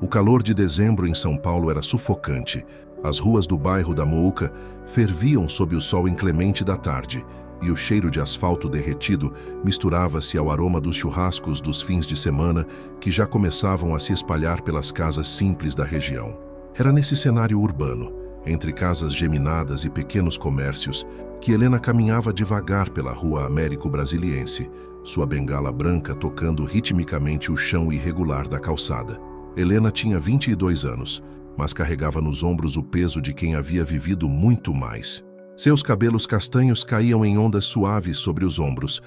O calor de dezembro em São Paulo era sufocante. As ruas do bairro da Mooca ferviam sob o sol inclemente da tarde, e o cheiro de asfalto derretido misturava-se ao aroma dos churrascos dos fins de semana que já começavam a se espalhar pelas casas simples da região. Era nesse cenário urbano, entre casas geminadas e pequenos comércios, que Helena caminhava devagar pela rua Américo-Brasiliense, sua bengala branca tocando ritmicamente o chão irregular da calçada. Helena tinha 22 anos, mas carregava nos ombros o peso de quem havia vivido muito mais. Seus cabelos castanhos caíam em ondas suaves sobre os ombros,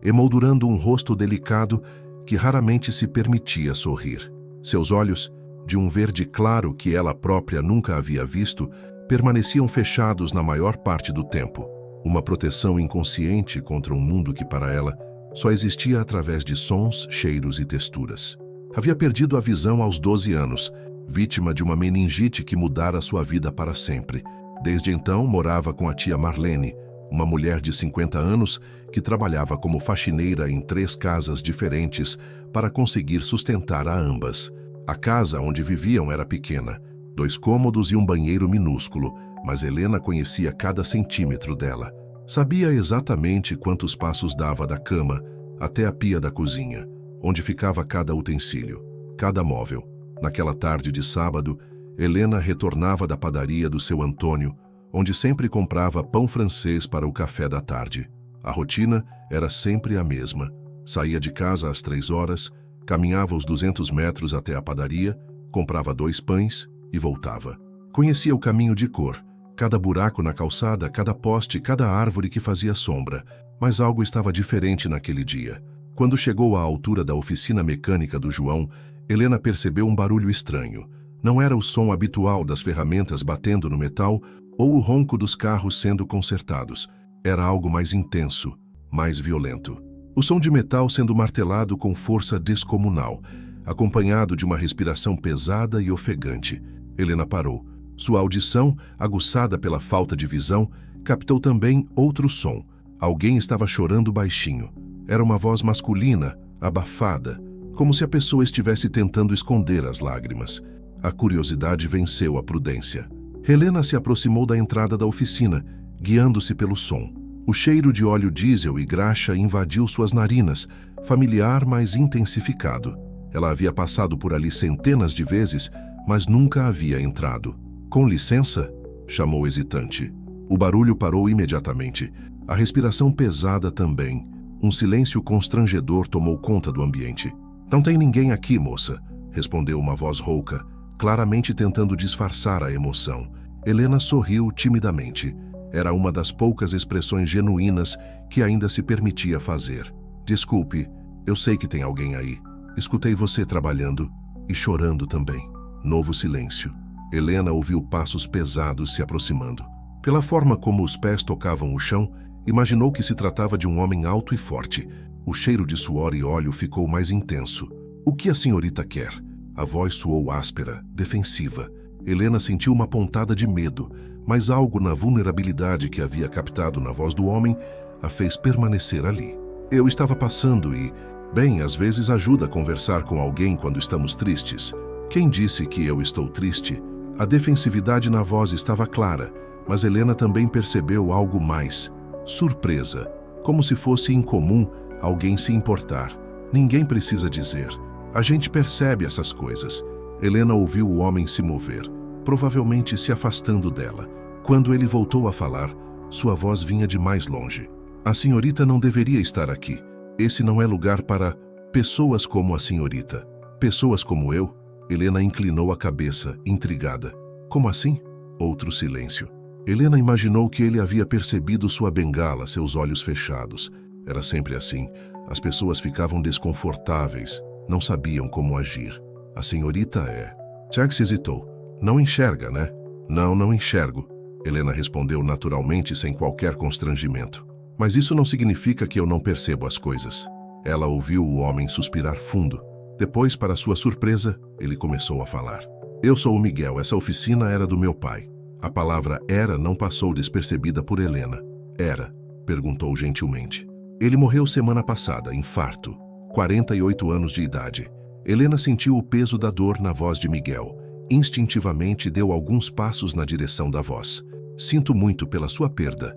emoldurando um rosto delicado que raramente se permitia sorrir. Seus olhos, de um verde claro que ela própria nunca havia visto, permaneciam fechados na maior parte do tempo, uma proteção inconsciente contra um mundo que para ela só existia através de sons, cheiros e texturas. Havia perdido a visão aos 12 anos, vítima de uma meningite que mudara sua vida para sempre. Desde então, morava com a tia Marlene, uma mulher de 50 anos que trabalhava como faxineira em 3 casas diferentes para conseguir sustentar a ambas. A casa onde viviam era pequena, 2 cômodos e um banheiro minúsculo, mas Helena conhecia cada centímetro dela. Sabia exatamente quantos passos dava da cama até a pia da cozinha, onde ficava cada utensílio, cada móvel. Naquela tarde de sábado, Helena retornava da padaria do seu Antônio, onde sempre comprava pão francês para o café da tarde. A rotina era sempre a mesma. Saía de casa às 3 horas, caminhava os 200 metros até a padaria, comprava 2 pães e voltava. Conhecia o caminho de cor, cada buraco na calçada, cada poste, cada árvore que fazia sombra, mas algo estava diferente naquele dia. Quando chegou à altura da oficina mecânica do João, Helena percebeu um barulho estranho. Não era o som habitual das ferramentas batendo no metal ou o ronco dos carros sendo consertados. Era algo mais intenso, mais violento. O som de metal sendo martelado com força descomunal, acompanhado de uma respiração pesada e ofegante. Helena parou. Sua audição, aguçada pela falta de visão, captou também outro som. Alguém estava chorando baixinho. Era uma voz masculina, abafada, como se a pessoa estivesse tentando esconder as lágrimas. A curiosidade venceu a prudência. Helena se aproximou da entrada da oficina, guiando-se pelo som. O cheiro de óleo diesel e graxa invadiu suas narinas, familiar, mas intensificado. Ela havia passado por ali centenas de vezes, mas nunca havia entrado. "Com licença?", chamou hesitante. O barulho parou imediatamente. A respiração pesada também. Um silêncio constrangedor tomou conta do ambiente. "Não tem ninguém aqui, moça", respondeu uma voz rouca, claramente tentando disfarçar a emoção. Helena sorriu timidamente. Era uma das poucas expressões genuínas que ainda se permitia fazer. "Desculpe, eu sei que tem alguém aí. Escutei você trabalhando e chorando também." Novo silêncio. Helena ouviu passos pesados se aproximando. Pela forma como os pés tocavam o chão, imaginou que se tratava de um homem alto e forte. O cheiro de suor e óleo ficou mais intenso. "O que a senhorita quer?" A voz soou áspera, defensiva. Helena sentiu uma pontada de medo, mas algo na vulnerabilidade que havia captado na voz do homem a fez permanecer ali. "Eu estava passando e, bem, às vezes ajuda a conversar com alguém quando estamos tristes." "Quem disse que eu estou triste?" A defensividade na voz estava clara, mas Helena também percebeu algo mais. Surpresa, como se fosse incomum alguém se importar. "Ninguém precisa dizer. A gente percebe essas coisas." Helena ouviu o homem se mover, provavelmente se afastando dela. Quando ele voltou a falar, sua voz vinha de mais longe. "A senhorita não deveria estar aqui. Esse não é lugar para pessoas como a senhorita." "Pessoas como eu?" Helena inclinou a cabeça, intrigada. "Como assim?" Outro silêncio. Helena imaginou que ele havia percebido sua bengala, seus olhos fechados. Era sempre assim. As pessoas ficavam desconfortáveis, não sabiam como agir. "A senhorita é..." Jax hesitou. "Não enxerga, né?" "Não, não enxergo." Helena respondeu naturalmente, sem qualquer constrangimento. "Mas isso não significa que eu não percebo as coisas." Ela ouviu o homem suspirar fundo. Depois, para sua surpresa, ele começou a falar. "Eu sou o Miguel, essa oficina era do meu pai." A palavra "era" não passou despercebida por Helena. "Era?", perguntou gentilmente. "Ele morreu semana passada, infarto. 48 anos de idade." Helena sentiu o peso da dor na voz de Miguel. Instintivamente deu alguns passos na direção da voz. Sinto muito pela sua perda.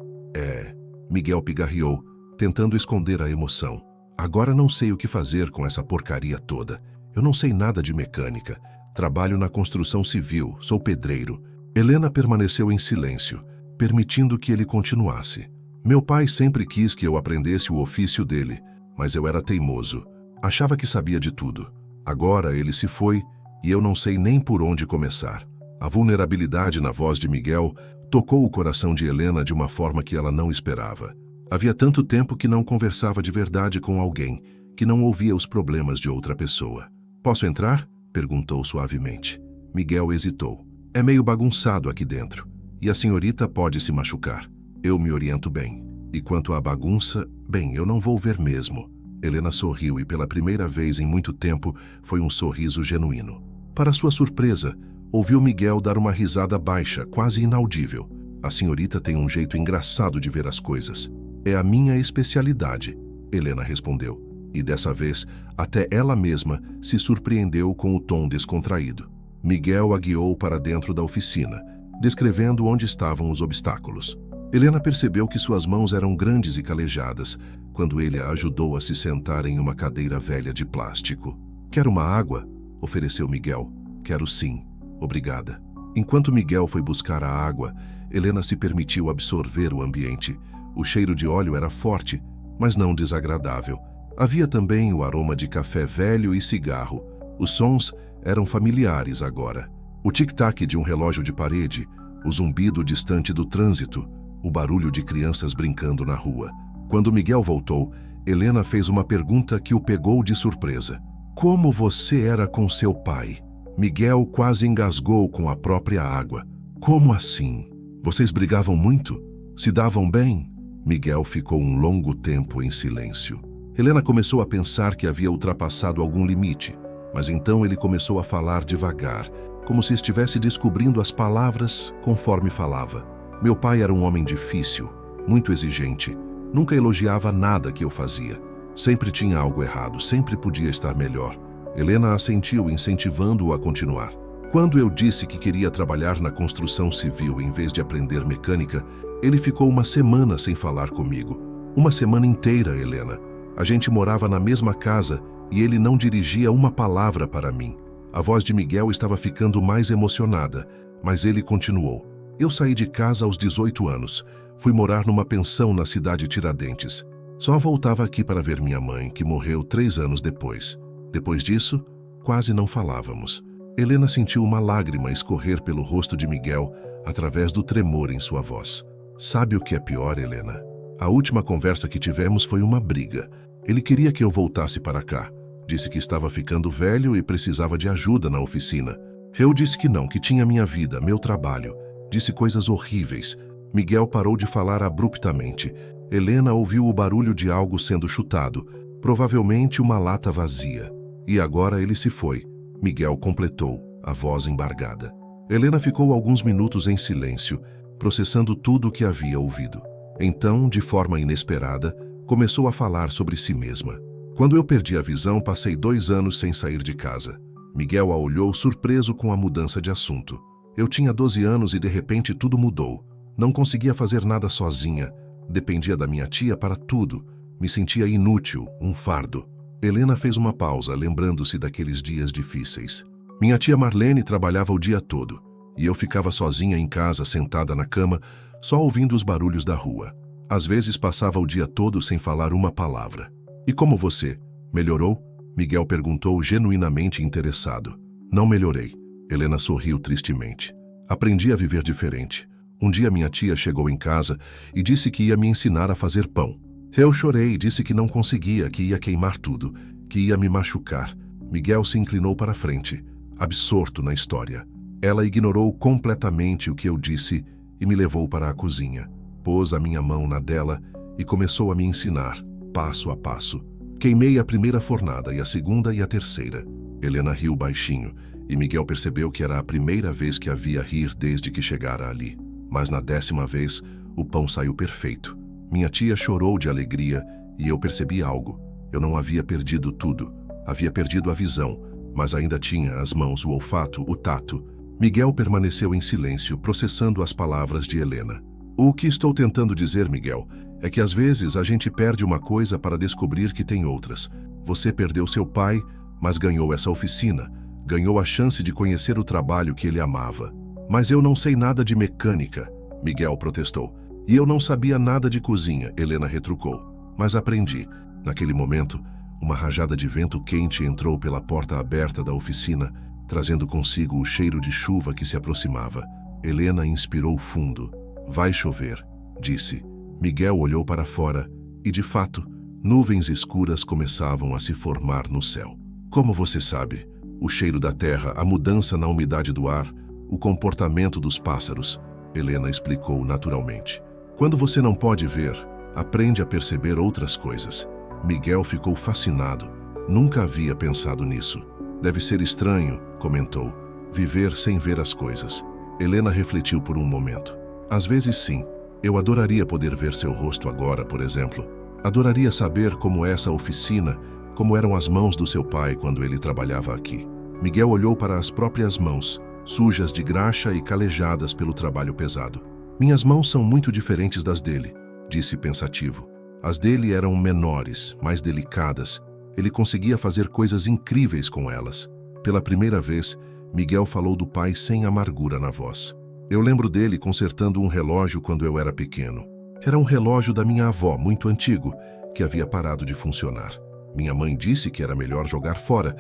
Miguel pigarreou, tentando esconder a emoção. Agora não sei o que fazer com essa porcaria toda. Eu não sei nada de mecânica. Trabalho na construção civil, sou pedreiro. Helena permaneceu em silêncio, permitindo que ele continuasse. Meu pai sempre quis que eu aprendesse o ofício dele, mas eu era teimoso. Achava que sabia de tudo. Agora ele se foi e eu não sei nem por onde começar. A vulnerabilidade na voz de Miguel tocou o coração de Helena de uma forma que ela não esperava. Havia tanto tempo que não conversava de verdade com alguém, que não ouvia os problemas de outra pessoa. Posso entrar? Perguntou suavemente. Miguel hesitou. É meio bagunçado aqui dentro, e a senhorita pode se machucar. Eu me oriento bem. E quanto à bagunça, bem, eu não vou ver mesmo. Helena sorriu e pela primeira vez em muito tempo foi um sorriso genuíno. Para sua surpresa, ouviu Miguel dar uma risada baixa, quase inaudível. A senhorita tem um jeito engraçado de ver as coisas. É a minha especialidade, Helena respondeu. E dessa vez, até ela mesma se surpreendeu com o tom descontraído. Miguel a guiou para dentro da oficina, descrevendo onde estavam os obstáculos. Helena percebeu que suas mãos eram grandes e calejadas, quando ele a ajudou a se sentar em uma cadeira velha de plástico. Quer uma água? Ofereceu Miguel. Quero sim, obrigada. Enquanto Miguel foi buscar a água, Helena se permitiu absorver o ambiente. O cheiro de óleo era forte, mas não desagradável. Havia também o aroma de café velho e cigarro. Os sons eram familiares agora. O tic-tac de um relógio de parede, o zumbido distante do trânsito, o barulho de crianças brincando na rua. Quando Miguel voltou, Helena fez uma pergunta que o pegou de surpresa. Como você era com seu pai? Miguel quase engasgou com a própria água. Como assim? Vocês brigavam muito? Se davam bem? Miguel ficou um longo tempo em silêncio. Helena começou a pensar que havia ultrapassado algum limite, mas então ele começou a falar devagar, como se estivesse descobrindo as palavras conforme falava. Meu pai era um homem difícil, muito exigente. Nunca elogiava nada que eu fazia. Sempre tinha algo errado, sempre podia estar melhor. Helena assentiu, incentivando-o a continuar. Quando eu disse que queria trabalhar na construção civil em vez de aprender mecânica, ele ficou uma semana sem falar comigo. Uma semana inteira, Helena. A gente morava na mesma casa e ele não dirigia uma palavra para mim. A voz de Miguel estava ficando mais emocionada, mas ele continuou. Eu saí de casa aos 18 anos. Fui morar numa pensão na cidade Tiradentes. Só voltava aqui para ver minha mãe, que morreu 3 anos depois. Depois disso, quase não falávamos. Helena sentiu uma lágrima escorrer pelo rosto de Miguel através do tremor em sua voz. Sabe o que é pior, Helena? A última conversa que tivemos foi uma briga. Ele queria que eu voltasse para cá. Disse que estava ficando velho e precisava de ajuda na oficina. Eu disse que não, que tinha minha vida, meu trabalho. Disse coisas horríveis. Miguel parou de falar abruptamente. Helena ouviu o barulho de algo sendo chutado, provavelmente uma lata vazia. E agora ele se foi. Miguel completou, a voz embargada. Helena ficou alguns minutos em silêncio, processando tudo o que havia ouvido. Então, de forma inesperada, começou a falar sobre si mesma. Quando eu perdi a visão, passei 2 anos sem sair de casa. Miguel a olhou surpreso com a mudança de assunto. Eu tinha 12 anos e de repente tudo mudou. Não conseguia fazer nada sozinha. Dependia da minha tia para tudo. Me sentia inútil, um fardo. Helena fez uma pausa, lembrando-se daqueles dias difíceis. Minha tia Marlene trabalhava o dia todo, e eu ficava sozinha em casa, sentada na cama, só ouvindo os barulhos da rua. Às vezes passava o dia todo sem falar uma palavra. E como você? Melhorou? Miguel perguntou, genuinamente interessado. Não melhorei. Helena sorriu tristemente. Aprendi a viver diferente. Um dia minha tia chegou em casa e disse que ia me ensinar a fazer pão. Eu chorei, disse que não conseguia, que ia queimar tudo, que ia me machucar. Miguel se inclinou para a frente, absorto na história. Ela ignorou completamente o que eu disse e me levou para a cozinha. Pôs a minha mão na dela e começou a me ensinar, passo a passo. Queimei a primeira fornada e a segunda e a terceira. Helena riu baixinho e Miguel percebeu que era a primeira vez que a via rir desde que chegara ali. Mas na 10ª vez, o pão saiu perfeito. Minha tia chorou de alegria e eu percebi algo. Eu não havia perdido tudo. Havia perdido a visão, mas ainda tinha as mãos, o olfato, o tato. Miguel permaneceu em silêncio, processando as palavras de Helena. O que estou tentando dizer, Miguel, é que às vezes a gente perde uma coisa para descobrir que tem outras. Você perdeu seu pai, mas ganhou essa oficina. Ganhou a chance de conhecer o trabalho que ele amava. Mas eu não sei nada de mecânica, Miguel protestou. E eu não sabia nada de cozinha, Helena retrucou. Mas aprendi. Naquele momento, uma rajada de vento quente entrou pela porta aberta da oficina, trazendo consigo o cheiro de chuva que se aproximava. Helena inspirou fundo. Vai chover, disse. Miguel olhou para fora e, de fato, nuvens escuras começavam a se formar no céu. Como você sabe? O cheiro da terra, a mudança na umidade do ar, o comportamento dos pássaros, Helena explicou naturalmente. Quando você não pode ver, aprende a perceber outras coisas. Miguel ficou fascinado. Nunca havia pensado nisso. Deve ser estranho, comentou, viver sem ver as coisas. Helena refletiu por um momento. Às vezes sim. Eu adoraria poder ver seu rosto agora, por exemplo. Adoraria saber como é essa oficina, como eram as mãos do seu pai quando ele trabalhava aqui. Miguel olhou para as próprias mãos, sujas de graxa e calejadas pelo trabalho pesado. Minhas mãos são muito diferentes das dele, disse pensativo. As dele eram menores, mais delicadas. Ele conseguia fazer coisas incríveis com elas. Pela primeira vez, Miguel falou do pai sem amargura na voz. Eu lembro dele consertando um relógio quando eu era pequeno. Era um relógio da minha avó, muito antigo, que havia parado de funcionar. Minha mãe disse que era melhor jogar fora,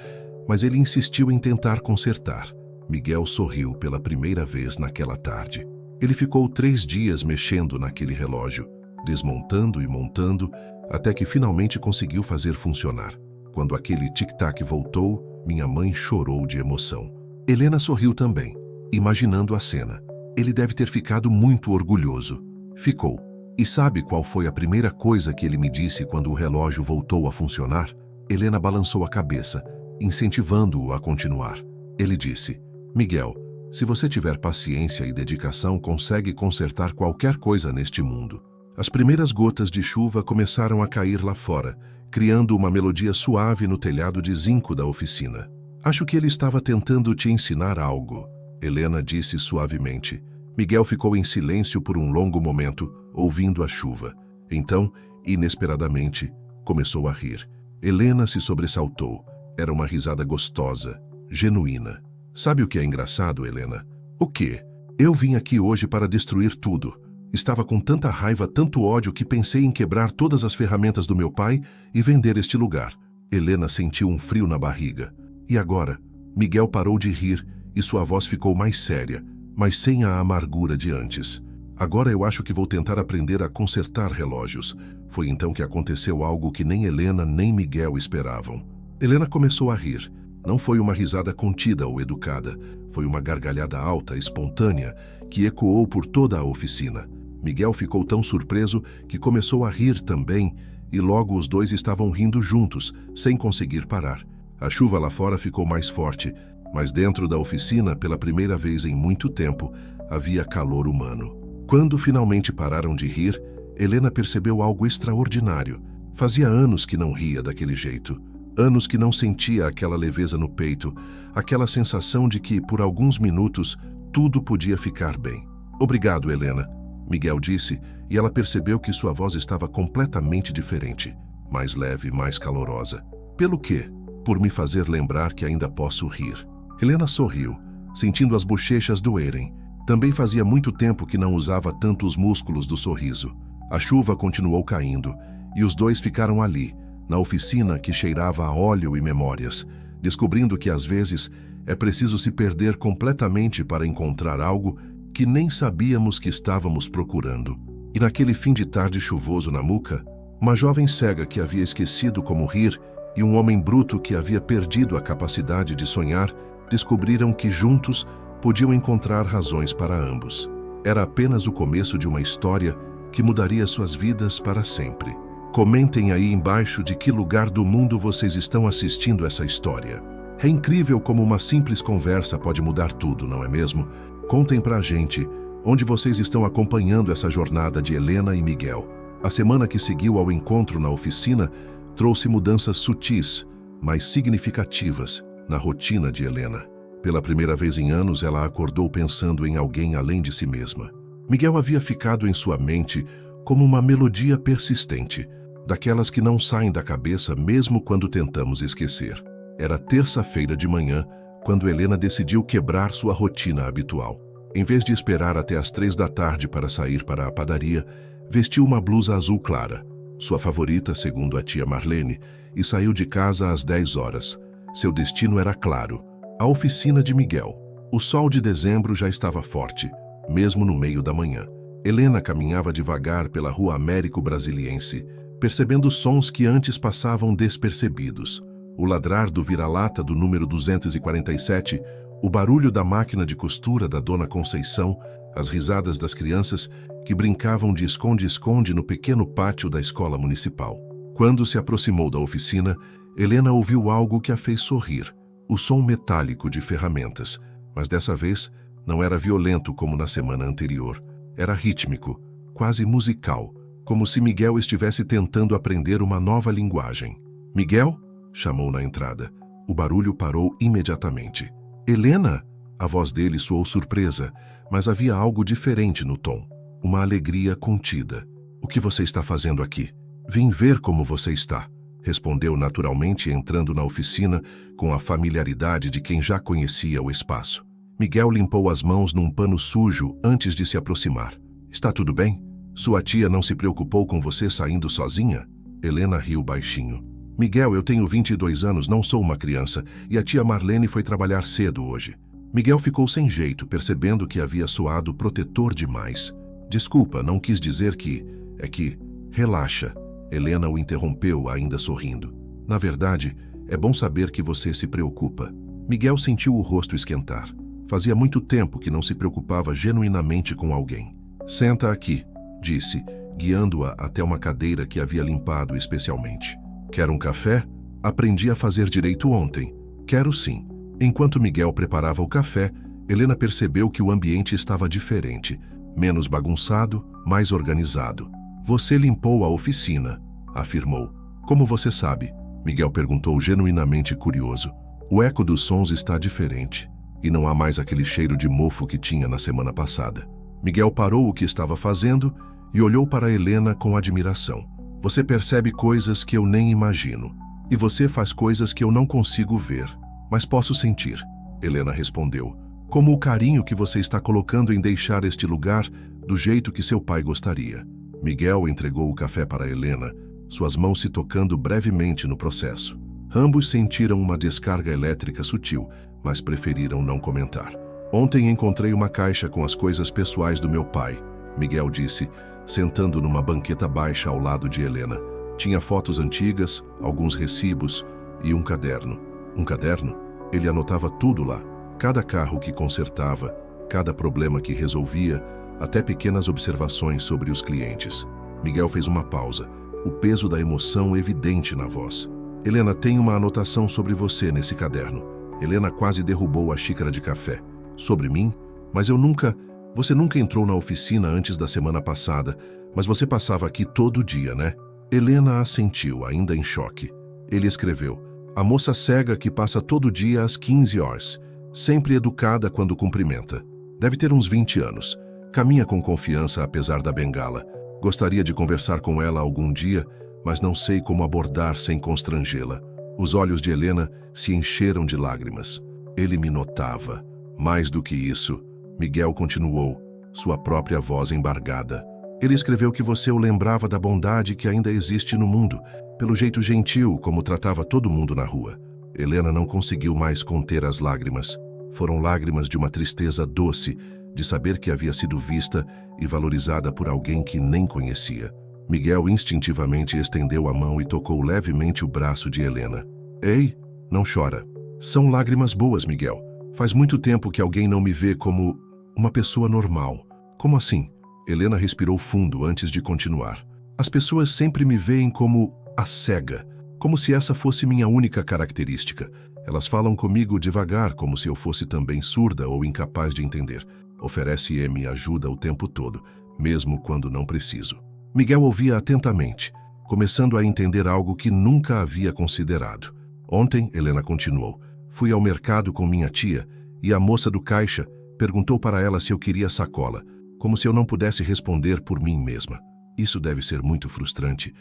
mas ele insistiu em tentar consertar. Miguel sorriu pela primeira vez naquela tarde. Ele ficou 3 dias mexendo naquele relógio, desmontando e montando, até que finalmente conseguiu fazer funcionar. Quando aquele tic-tac voltou, minha mãe chorou de emoção. Helena sorriu também, imaginando a cena. Ele deve ter ficado muito orgulhoso. Ficou. E sabe qual foi a primeira coisa que ele me disse quando o relógio voltou a funcionar? Helena balançou a cabeça, incentivando-o a continuar. Ele disse, Miguel, se você tiver paciência e dedicação, consegue consertar qualquer coisa neste mundo. As primeiras gotas de chuva começaram a cair lá fora, criando uma melodia suave no telhado de zinco da oficina. Acho que ele estava tentando te ensinar algo, Helena disse suavemente. Miguel ficou em silêncio por um longo momento, ouvindo a chuva. Então, inesperadamente, começou a rir. Helena se sobressaltou. Era uma risada gostosa, genuína. Sabe o que é engraçado, Helena? O quê? Eu vim aqui hoje para destruir tudo. Estava com tanta raiva, tanto ódio, que pensei em quebrar todas as ferramentas do meu pai e vender este lugar. Helena sentiu um frio na barriga. E agora? Miguel parou de rir e sua voz ficou mais séria, mas sem a amargura de antes. Agora eu acho que vou tentar aprender a consertar relógios. Foi então que aconteceu algo que nem Helena nem Miguel esperavam. Helena começou a rir. Não foi uma risada contida ou educada. Foi uma gargalhada alta, espontânea, que ecoou por toda a oficina. Miguel ficou tão surpreso que começou a rir também, e logo os dois estavam rindo juntos, sem conseguir parar. A chuva lá fora ficou mais forte, mas dentro da oficina, pela primeira vez em muito tempo, havia calor humano. Quando finalmente pararam de rir, Helena percebeu algo extraordinário. Fazia anos que não ria daquele jeito. Anos que não sentia aquela leveza no peito, aquela sensação de que, por alguns minutos, tudo podia ficar bem. Obrigado, Helena, Miguel disse, e ela percebeu que sua voz estava completamente diferente, mais leve, mais calorosa. Pelo quê? Por me fazer lembrar que ainda posso rir. Helena sorriu, sentindo as bochechas doerem. Também fazia muito tempo que não usava tanto os músculos do sorriso. A chuva continuou caindo, e os dois ficaram ali, na oficina que cheirava a óleo e memórias, descobrindo que às vezes é preciso se perder completamente para encontrar algo que nem sabíamos que estávamos procurando. E naquele fim de tarde chuvoso na Muca, uma jovem cega que havia esquecido como rir e um homem bruto que havia perdido a capacidade de sonhar descobriram que juntos podiam encontrar razões para ambos. Era apenas o começo de uma história que mudaria suas vidas para sempre. Comentem aí embaixo de que lugar do mundo vocês estão assistindo essa história. É incrível como uma simples conversa pode mudar tudo, não é mesmo? Contem pra gente onde vocês estão acompanhando essa jornada de Helena e Miguel. A semana que seguiu ao encontro na oficina trouxe mudanças sutis, mas significativas. na rotina de Helena. Pela primeira vez em anos, ela acordou pensando em alguém além de si mesma. Miguel havia ficado em sua mente como uma melodia persistente, daquelas que não saem da cabeça mesmo quando tentamos esquecer. Era terça-feira de manhã, quando Helena decidiu quebrar sua rotina habitual. Em vez de esperar até as 3 da tarde para sair para a padaria, vestiu uma blusa azul clara, sua favorita, segundo a tia Marlene, e saiu de casa às 10 horas. Seu destino era claro: a oficina de Miguel. O sol de dezembro já estava forte, mesmo no meio da manhã. Helena caminhava devagar pela rua Américo Brasiliense, percebendo sons que antes passavam despercebidos. O ladrar do vira-lata do número 247, o barulho da máquina de costura da Dona Conceição, as risadas das crianças que brincavam de esconde-esconde no pequeno pátio da escola municipal. Quando se aproximou da oficina, Helena ouviu algo que a fez sorrir: o som metálico de ferramentas, mas dessa vez não era violento como na semana anterior. Era rítmico, quase musical, como se Miguel estivesse tentando aprender uma nova linguagem. "Miguel?", chamou na entrada. O barulho parou imediatamente. "Helena?", a voz dele soou surpresa, mas havia algo diferente no tom. Uma alegria contida. "O que você está fazendo aqui?" "Vim ver como você está", respondeu naturalmente, entrando na oficina com a familiaridade de quem já conhecia o espaço. Miguel limpou as mãos num pano sujo antes de se aproximar. "Está tudo bem? Sua tia não se preocupou com você saindo sozinha?" Helena riu baixinho. "Miguel, eu tenho 22 anos, não sou uma criança, e a tia Marlene foi trabalhar cedo hoje." Miguel ficou sem jeito, percebendo que havia soado protetor demais. "Desculpa, não quis dizer que... É que... Relaxa." Helena o interrompeu, ainda sorrindo. "Na verdade, é bom saber que você se preocupa." Miguel sentiu o rosto esquentar. Fazia muito tempo que não se preocupava genuinamente com alguém. "Senta aqui", disse, guiando-a até uma cadeira que havia limpado especialmente. "Quer um café? Aprendi a fazer direito ontem." "Quero sim." Enquanto Miguel preparava o café, Helena percebeu que o ambiente estava diferente, menos bagunçado, mais organizado. "Você limpou a oficina", afirmou. "Como você sabe?" Miguel perguntou, genuinamente curioso. "O eco dos sons está diferente, e não há mais aquele cheiro de mofo que tinha na semana passada." Miguel parou o que estava fazendo e olhou para Helena com admiração. "Você percebe coisas que eu nem imagino, e você faz coisas que eu não consigo ver, mas posso sentir." Helena respondeu. "Como o carinho que você está colocando em deixar este lugar do jeito que seu pai gostaria." Miguel entregou o café para Helena, suas mãos se tocando brevemente no processo. Ambos sentiram uma descarga elétrica sutil, mas preferiram não comentar. "Ontem encontrei uma caixa com as coisas pessoais do meu pai", Miguel disse, sentando numa banqueta baixa ao lado de Helena. Tinha fotos antigas, alguns recibos e um caderno. Um caderno? Ele anotava tudo lá. Cada carro que consertava, cada problema que resolvia, até pequenas observações sobre os clientes. Miguel fez uma pausa, o peso da emoção evidente na voz. "Helena, tem uma anotação sobre você nesse caderno." Helena quase derrubou a xícara de café. "Sobre mim? Mas eu nunca... Você nunca entrou na oficina antes da semana passada, mas você passava aqui todo dia, né?" Helena assentiu, ainda em choque. Ele escreveu: "A moça cega que passa todo dia às 15 horas, sempre educada quando cumprimenta. Deve ter uns 20 anos. Caminha com confiança apesar da bengala. Gostaria de conversar com ela algum dia, mas não sei como abordar sem constrangê-la." Os olhos de Helena se encheram de lágrimas. "Ele me notava. Mais do que isso", Miguel continuou, sua própria voz embargada. "Ele escreveu que você o lembrava da bondade que ainda existe no mundo, pelo jeito gentil como tratava todo mundo na rua." Helena não conseguiu mais conter as lágrimas. Foram lágrimas de uma tristeza doce, de saber que havia sido vista e valorizada por alguém que nem conhecia. Miguel instintivamente estendeu a mão e tocou levemente o braço de Helena. "Ei, não chora. São lágrimas boas, Miguel. Faz muito tempo que alguém não me vê como uma pessoa normal." "Como assim?" Helena respirou fundo antes de continuar. "As pessoas sempre me veem como a cega, como se essa fosse minha única característica. Elas falam comigo devagar, como se eu fosse também surda ou incapaz de entender. Oferece-me ajuda o tempo todo, mesmo quando não preciso." Miguel ouvia atentamente, começando a entender algo que nunca havia considerado. "Ontem", Helena continuou, Fui ao mercado com minha tia e a moça do caixa perguntou para ela se eu queria sacola, como se eu não pudesse responder por mim mesma. Isso deve ser muito frustrante.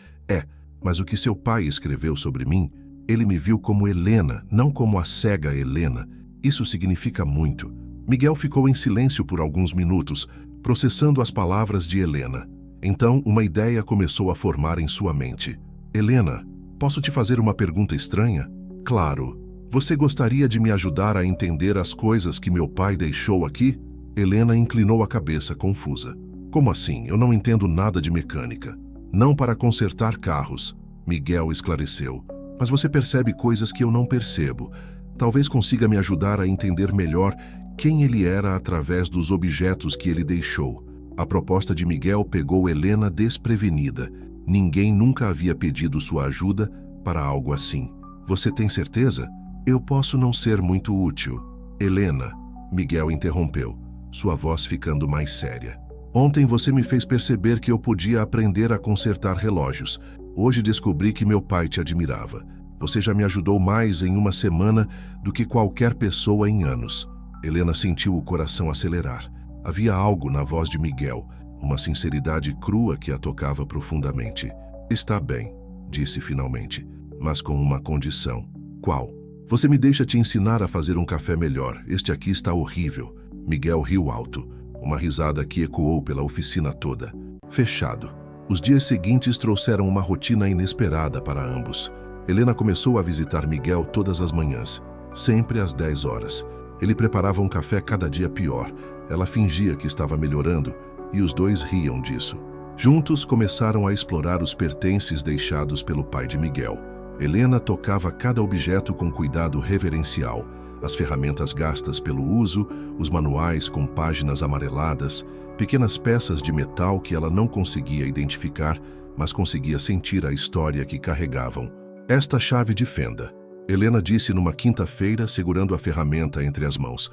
Mas o que seu pai escreveu sobre mim, ele me viu como Helena, não como a cega Helena. Isso significa muito. Miguel ficou em silêncio por alguns minutos, processando as palavras de Helena. Então, uma ideia começou a formar em sua mente. Helena, posso te fazer uma pergunta estranha? Claro. Você gostaria de me ajudar a entender as coisas que meu pai deixou aqui? Helena inclinou a cabeça, confusa. Como assim? Eu não entendo nada de mecânica. Não para consertar carros, Miguel esclareceu. Mas você percebe coisas que eu não percebo. Talvez consiga me ajudar a entender melhor quem ele era através dos objetos que ele deixou. A proposta de Miguel pegou Helena desprevenida. Ninguém nunca havia pedido sua ajuda para algo assim. Você tem certeza? Eu posso não ser muito útil. Helena, Miguel interrompeu, sua voz ficando mais séria. Ontem você me fez perceber que eu podia aprender a consertar relógios. Hoje descobri que meu pai te admirava. Você já me ajudou mais em uma semana do que qualquer pessoa em anos. Helena sentiu o coração acelerar. Havia algo na voz de Miguel, uma sinceridade crua que a tocava profundamente. Está bem, disse finalmente, mas com uma condição. Qual? Você me deixa te ensinar a fazer um café melhor. Este aqui está horrível. Miguel riu alto, uma risada que ecoou pela oficina toda. Fechado. Os dias seguintes trouxeram uma rotina inesperada para ambos. Helena começou a visitar Miguel todas as manhãs, sempre às 10 horas. Ele preparava um café cada dia pior. Ela fingia que estava melhorando e os dois riam disso. Juntos começaram a explorar os pertences deixados pelo pai de Miguel. Helena tocava cada objeto com cuidado reverencial, as ferramentas gastas pelo uso, os manuais com páginas amareladas, pequenas peças de metal que ela não conseguia identificar, mas conseguia sentir a história que carregavam. Esta chave de fenda, Helena disse numa quinta-feira, segurando a ferramenta entre as mãos.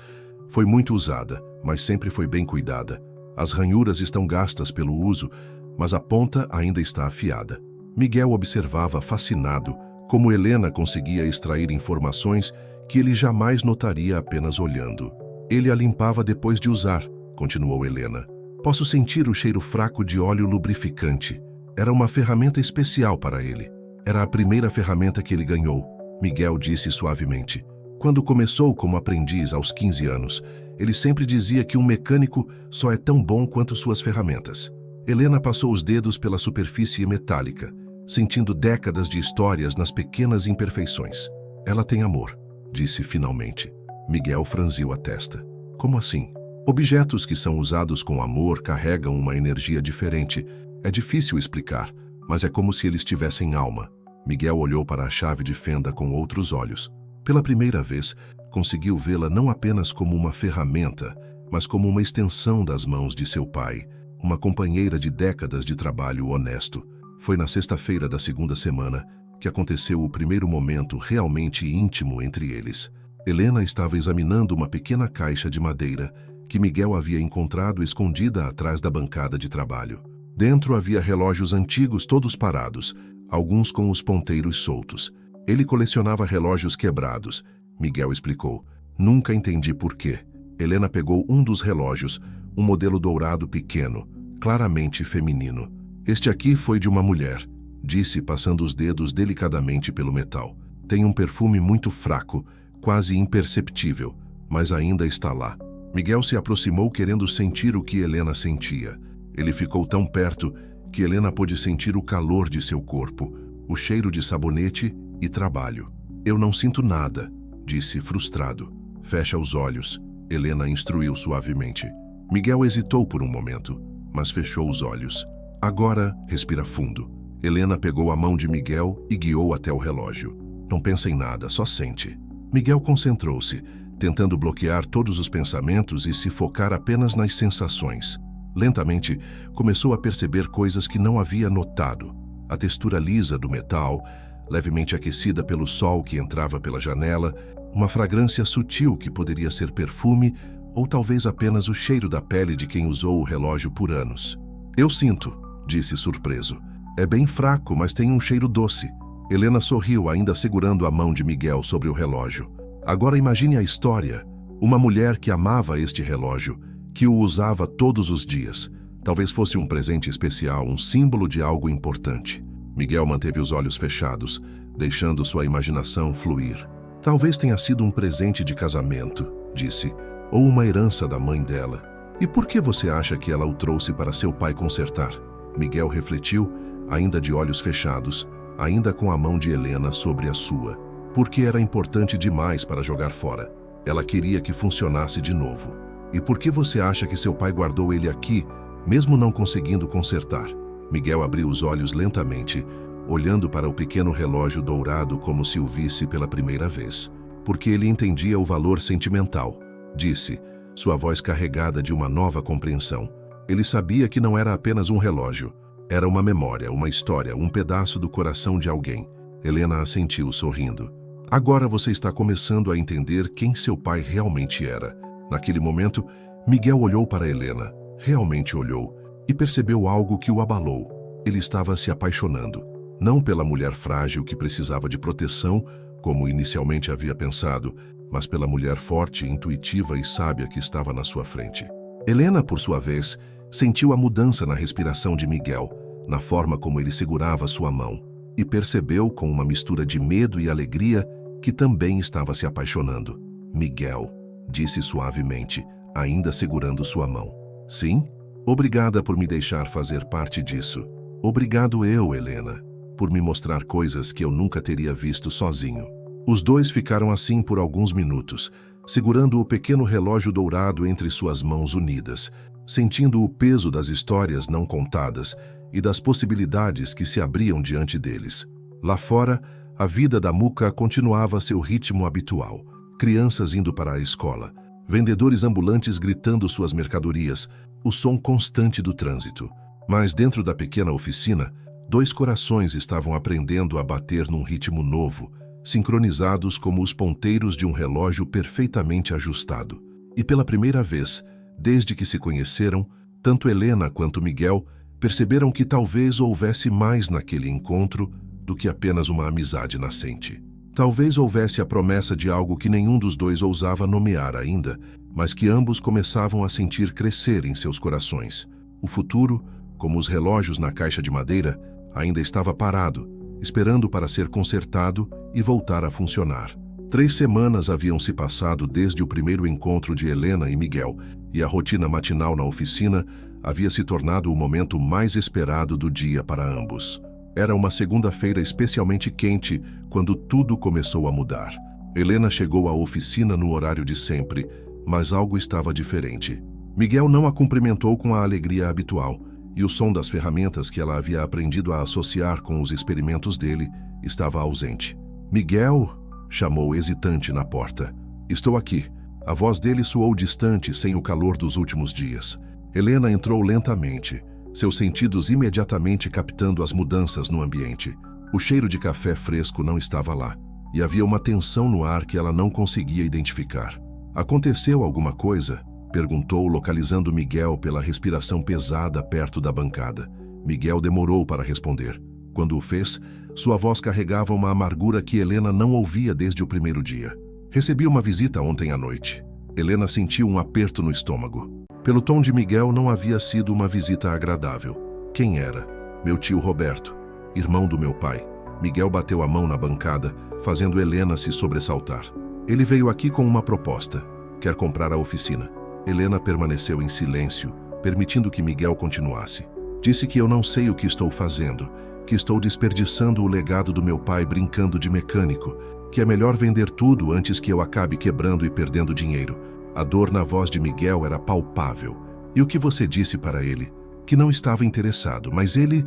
Foi muito usada, mas sempre foi bem cuidada. As ranhuras estão gastas pelo uso, mas a ponta ainda está afiada. Miguel observava fascinado como Helena conseguia extrair informações que ele jamais notaria apenas olhando. Ele a limpava depois de usar, continuou Helena. Posso sentir o cheiro fraco de óleo lubrificante. Era uma ferramenta especial para ele. Era a primeira ferramenta que ele ganhou, Miguel disse suavemente. Quando começou como aprendiz aos 15 anos, ele sempre dizia que um mecânico só é tão bom quanto suas ferramentas. Helena passou os dedos pela superfície metálica, sentindo décadas de histórias nas pequenas imperfeições. Ela tem amor, disse finalmente. Miguel franziu a testa. Como assim? Objetos que são usados com amor carregam uma energia diferente. É difícil explicar, mas é como se eles tivessem alma. Miguel olhou para a chave de fenda com outros olhos. Pela primeira vez, conseguiu vê-la não apenas como uma ferramenta, mas como uma extensão das mãos de seu pai, uma companheira de décadas de trabalho honesto. Foi na sexta-feira da segunda semana que aconteceu o primeiro momento realmente íntimo entre eles. Helena estava examinando uma pequena caixa de madeira que Miguel havia encontrado escondida atrás da bancada de trabalho. Dentro havia relógios antigos todos parados, alguns com os ponteiros soltos. Ele colecionava relógios quebrados, Miguel explicou. Nunca entendi por quê. Helena pegou um dos relógios, um modelo dourado pequeno, claramente feminino. Este aqui foi de uma mulher, disse passando os dedos delicadamente pelo metal. Tem um perfume muito fraco, quase imperceptível, mas ainda está lá. Miguel se aproximou querendo sentir o que Helena sentia. Ele ficou tão perto que Helena pôde sentir o calor de seu corpo, o cheiro de sabonete e trabalho. Eu não sinto nada, disse frustrado. Fecha os olhos, Helena instruiu suavemente. Miguel hesitou por um momento, mas fechou os olhos. Agora, respira fundo. Helena pegou a mão de Miguel e guiou até o relógio. Não pensa em nada, só sente. Miguel concentrou-se, tentando bloquear todos os pensamentos e se focar apenas nas sensações. Lentamente, começou a perceber coisas que não havia notado. A textura lisa do metal, levemente aquecida pelo sol que entrava pela janela, uma fragrância sutil que poderia ser perfume ou talvez apenas o cheiro da pele de quem usou o relógio por anos. Eu sinto, disse surpreso. É bem fraco, mas tem um cheiro doce. Helena sorriu, ainda segurando a mão de Miguel sobre o relógio. Agora imagine a história. Uma mulher que amava este relógio, que o usava todos os dias. Talvez fosse um presente especial, um símbolo de algo importante. Miguel manteve os olhos fechados, deixando sua imaginação fluir. Talvez tenha sido um presente de casamento, disse, ou uma herança da mãe dela. E por que você acha que ela o trouxe para seu pai consertar? Miguel refletiu, ainda de olhos fechados, ainda com a mão de Helena sobre a sua. Porque era importante demais para jogar fora. Ela queria que funcionasse de novo. E por que você acha que seu pai guardou ele aqui, mesmo não conseguindo consertar? Miguel abriu os olhos lentamente, olhando para o pequeno relógio dourado como se o visse pela primeira vez. Porque ele entendia o valor sentimental, disse, sua voz carregada de uma nova compreensão. Ele sabia que não era apenas um relógio. Era uma memória, uma história, um pedaço do coração de alguém. Helena assentiu, sorrindo. Agora você está começando a entender quem seu pai realmente era. Naquele momento, Miguel olhou para Helena, realmente olhou, e percebeu algo que o abalou. Ele estava se apaixonando, não pela mulher frágil que precisava de proteção, como inicialmente havia pensado, mas pela mulher forte, intuitiva e sábia que estava na sua frente. Helena, por sua vez, sentiu a mudança na respiração de Miguel, na forma como ele segurava sua mão, e percebeu, com uma mistura de medo e alegria, que também estava se apaixonando. Miguel, disse suavemente, ainda segurando sua mão. Sim? Obrigada por me deixar fazer parte disso. Obrigado eu, Helena, por me mostrar coisas que eu nunca teria visto sozinho. Os dois ficaram assim por alguns minutos, segurando o pequeno relógio dourado entre suas mãos unidas, sentindo o peso das histórias não contadas e das possibilidades que se abriam diante deles. Lá fora, a vida da Muca continuava seu ritmo habitual. Crianças indo para a escola, vendedores ambulantes gritando suas mercadorias, o som constante do trânsito. Mas dentro da pequena oficina, dois corações estavam aprendendo a bater num ritmo novo, sincronizados como os ponteiros de um relógio perfeitamente ajustado. E pela primeira vez, desde que se conheceram, tanto Helena quanto Miguel perceberam que talvez houvesse mais naquele encontro do que apenas uma amizade nascente. Talvez houvesse a promessa de algo que nenhum dos dois ousava nomear ainda, mas que ambos começavam a sentir crescer em seus corações. O futuro, como os relógios na caixa de madeira, ainda estava parado, esperando para ser consertado e voltar a funcionar. 3 semanas haviam se passado desde o primeiro encontro de Helena e Miguel, e a rotina matinal na oficina havia se tornado o momento mais esperado do dia para ambos. Era uma segunda-feira especialmente quente quando tudo começou a mudar. Helena chegou à oficina no horário de sempre, mas algo estava diferente. Miguel não a cumprimentou com a alegria habitual, e o som das ferramentas que ela havia aprendido a associar com os experimentos dele estava ausente. Miguel, chamou hesitante na porta. Estou aqui. A voz dele soou distante, sem o calor dos últimos dias. Helena entrou lentamente, seus sentidos imediatamente captando as mudanças no ambiente. O cheiro de café fresco não estava lá, e havia uma tensão no ar que ela não conseguia identificar. Aconteceu alguma coisa? Perguntou, localizando Miguel pela respiração pesada perto da bancada. Miguel demorou para responder. Quando o fez, sua voz carregava uma amargura que Helena não ouvia desde o primeiro dia. Recebi uma visita ontem à noite. Helena sentiu um aperto no estômago. Pelo tom de Miguel, não havia sido uma visita agradável. Quem era? Meu tio Roberto, irmão do meu pai. Miguel bateu a mão na bancada, fazendo Helena se sobressaltar. Ele veio aqui com uma proposta. Quer comprar a oficina. Helena permaneceu em silêncio, permitindo que Miguel continuasse. Disse que eu não sei o que estou fazendo, que estou desperdiçando o legado do meu pai brincando de mecânico, que é melhor vender tudo antes que eu acabe quebrando e perdendo dinheiro. A dor na voz de Miguel era palpável. E o que você disse para ele? Que não estava interessado, mas ele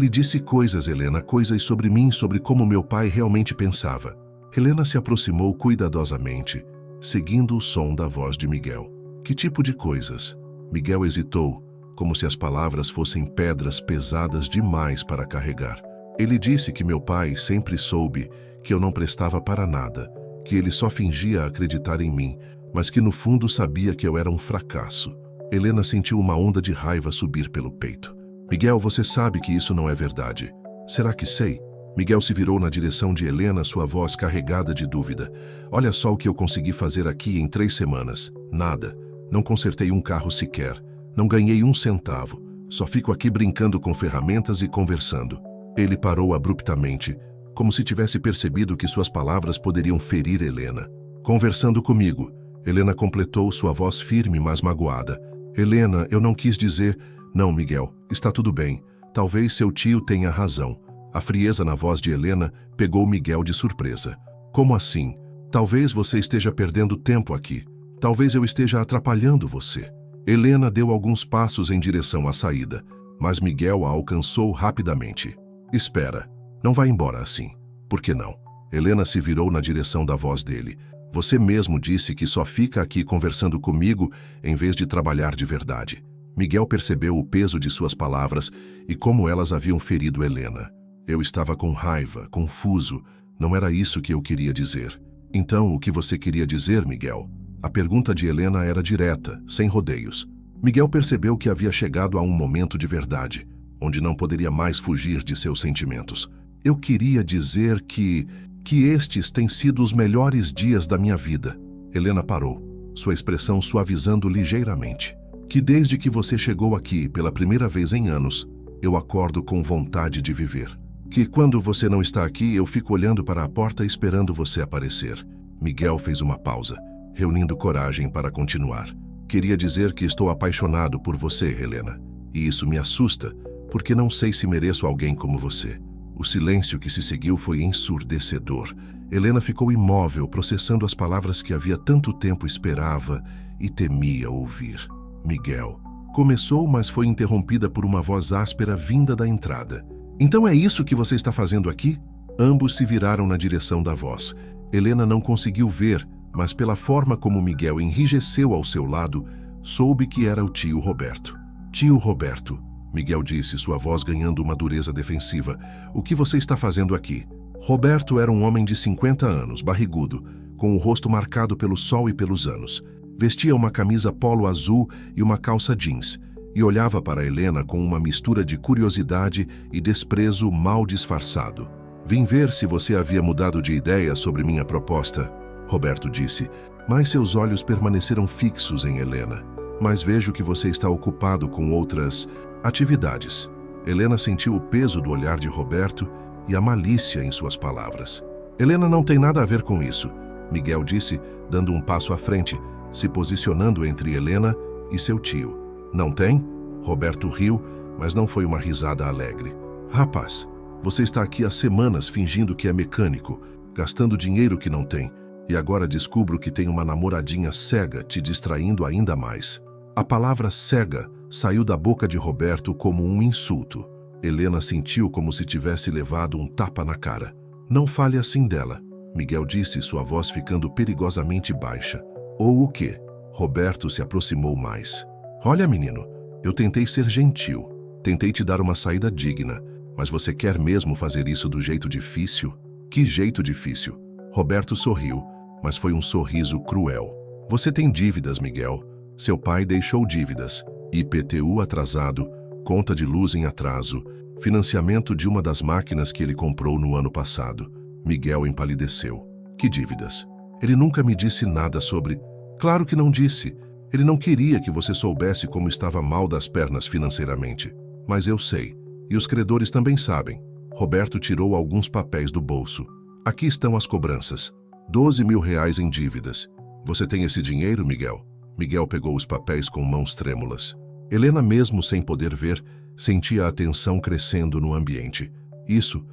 disse coisas, Helena, coisas sobre mim, sobre como meu pai realmente pensava. Helena se aproximou cuidadosamente, seguindo o som da voz de Miguel. Que tipo de coisas? Miguel hesitou, como se as palavras fossem pedras pesadas demais para carregar. Ele disse que meu pai sempre soube que eu não prestava para nada, que ele só fingia acreditar em mim, mas que no fundo sabia que eu era um fracasso. Helena sentiu uma onda de raiva subir pelo peito. Miguel, você sabe que isso não é verdade. Será que sei? Miguel se virou na direção de Helena, sua voz carregada de dúvida. Olha só o que eu consegui fazer aqui em 3 semanas. Nada. Não consertei um carro sequer. Não ganhei um centavo. Só fico aqui brincando com ferramentas e conversando. Ele parou abruptamente, como se tivesse percebido que suas palavras poderiam ferir Helena. Conversando comigo, Helena completou, sua voz firme, mas magoada. Helena, eu não quis dizer... Não, Miguel, está tudo bem. Talvez seu tio tenha razão. A frieza na voz de Helena pegou Miguel de surpresa. Como assim? Talvez você esteja perdendo tempo aqui. Talvez eu esteja atrapalhando você. Helena deu alguns passos em direção à saída, mas Miguel a alcançou rapidamente. Espera, não vá embora assim. Por que não? Helena se virou na direção da voz dele. Você mesmo disse que só fica aqui conversando comigo em vez de trabalhar de verdade. Miguel percebeu o peso de suas palavras e como elas haviam ferido Helena. Eu estava com raiva, confuso. Não era isso que eu queria dizer. Então, o que você queria dizer, Miguel? A pergunta de Helena era direta, sem rodeios. Miguel percebeu que havia chegado a um momento de verdade, onde não poderia mais fugir de seus sentimentos. Eu queria dizer que estes têm sido os melhores dias da minha vida. Helena parou, sua expressão suavizando ligeiramente. Que desde que você chegou aqui pela primeira vez em anos, eu acordo com vontade de viver. Que quando você não está aqui, eu fico olhando para a porta esperando você aparecer. Miguel fez uma pausa, reunindo coragem para continuar. Queria dizer que estou apaixonado por você, Helena. E isso me assusta, porque não sei se mereço alguém como você. O silêncio que se seguiu foi ensurdecedor. Helena ficou imóvel, processando as palavras que havia tanto tempo esperava e temia ouvir. Miguel. Começou, mas foi interrompida por uma voz áspera vinda da entrada. Então é isso que você está fazendo aqui? Ambos se viraram na direção da voz. Helena não conseguiu ver, mas pela forma como Miguel enrijeceu ao seu lado, soube que era o tio Roberto. Tio Roberto, Miguel disse, sua voz ganhando uma dureza defensiva. O que você está fazendo aqui? Roberto era um homem de 50 anos, barrigudo, com o rosto marcado pelo sol e pelos anos. Vestia uma camisa polo azul e uma calça jeans, e olhava para Helena com uma mistura de curiosidade e desprezo mal disfarçado. Vim ver se você havia mudado de ideia sobre minha proposta, Roberto disse, mas seus olhos permaneceram fixos em Helena. Mas vejo que você está ocupado com outras atividades. Helena sentiu o peso do olhar de Roberto e a malícia em suas palavras. Helena não tem nada a ver com isso, Miguel disse, dando um passo à frente, se posicionando entre Helena e seu tio. Não tem? Roberto riu, mas não foi uma risada alegre. Rapaz, você está aqui há semanas fingindo que é mecânico, gastando dinheiro que não tem, e agora descubro que tem uma namoradinha cega te distraindo ainda mais. A palavra cega saiu da boca de Roberto como um insulto. Helena sentiu como se tivesse levado um tapa na cara. Não fale assim dela, Miguel disse, sua voz ficando perigosamente baixa. Ou o quê? Roberto se aproximou mais. Olha, menino, eu tentei ser gentil, tentei te dar uma saída digna, mas você quer mesmo fazer isso do jeito difícil? Que jeito difícil? Roberto sorriu, mas foi um sorriso cruel. Você tem dívidas, Miguel. Seu pai deixou dívidas. IPTU atrasado, conta de luz em atraso, financiamento de uma das máquinas que ele comprou no ano passado. Miguel empalideceu. Que dívidas? Ele nunca me disse nada sobre... Claro que não disse. Ele não queria que você soubesse como estava mal das pernas financeiramente. Mas eu sei. E os credores também sabem. Roberto tirou alguns papéis do bolso. Aqui estão as cobranças. 12 mil reais em dívidas. Você tem esse dinheiro, Miguel? Miguel pegou os papéis com mãos trêmulas. Helena, mesmo sem poder ver, sentia a tensão crescendo no ambiente. Isso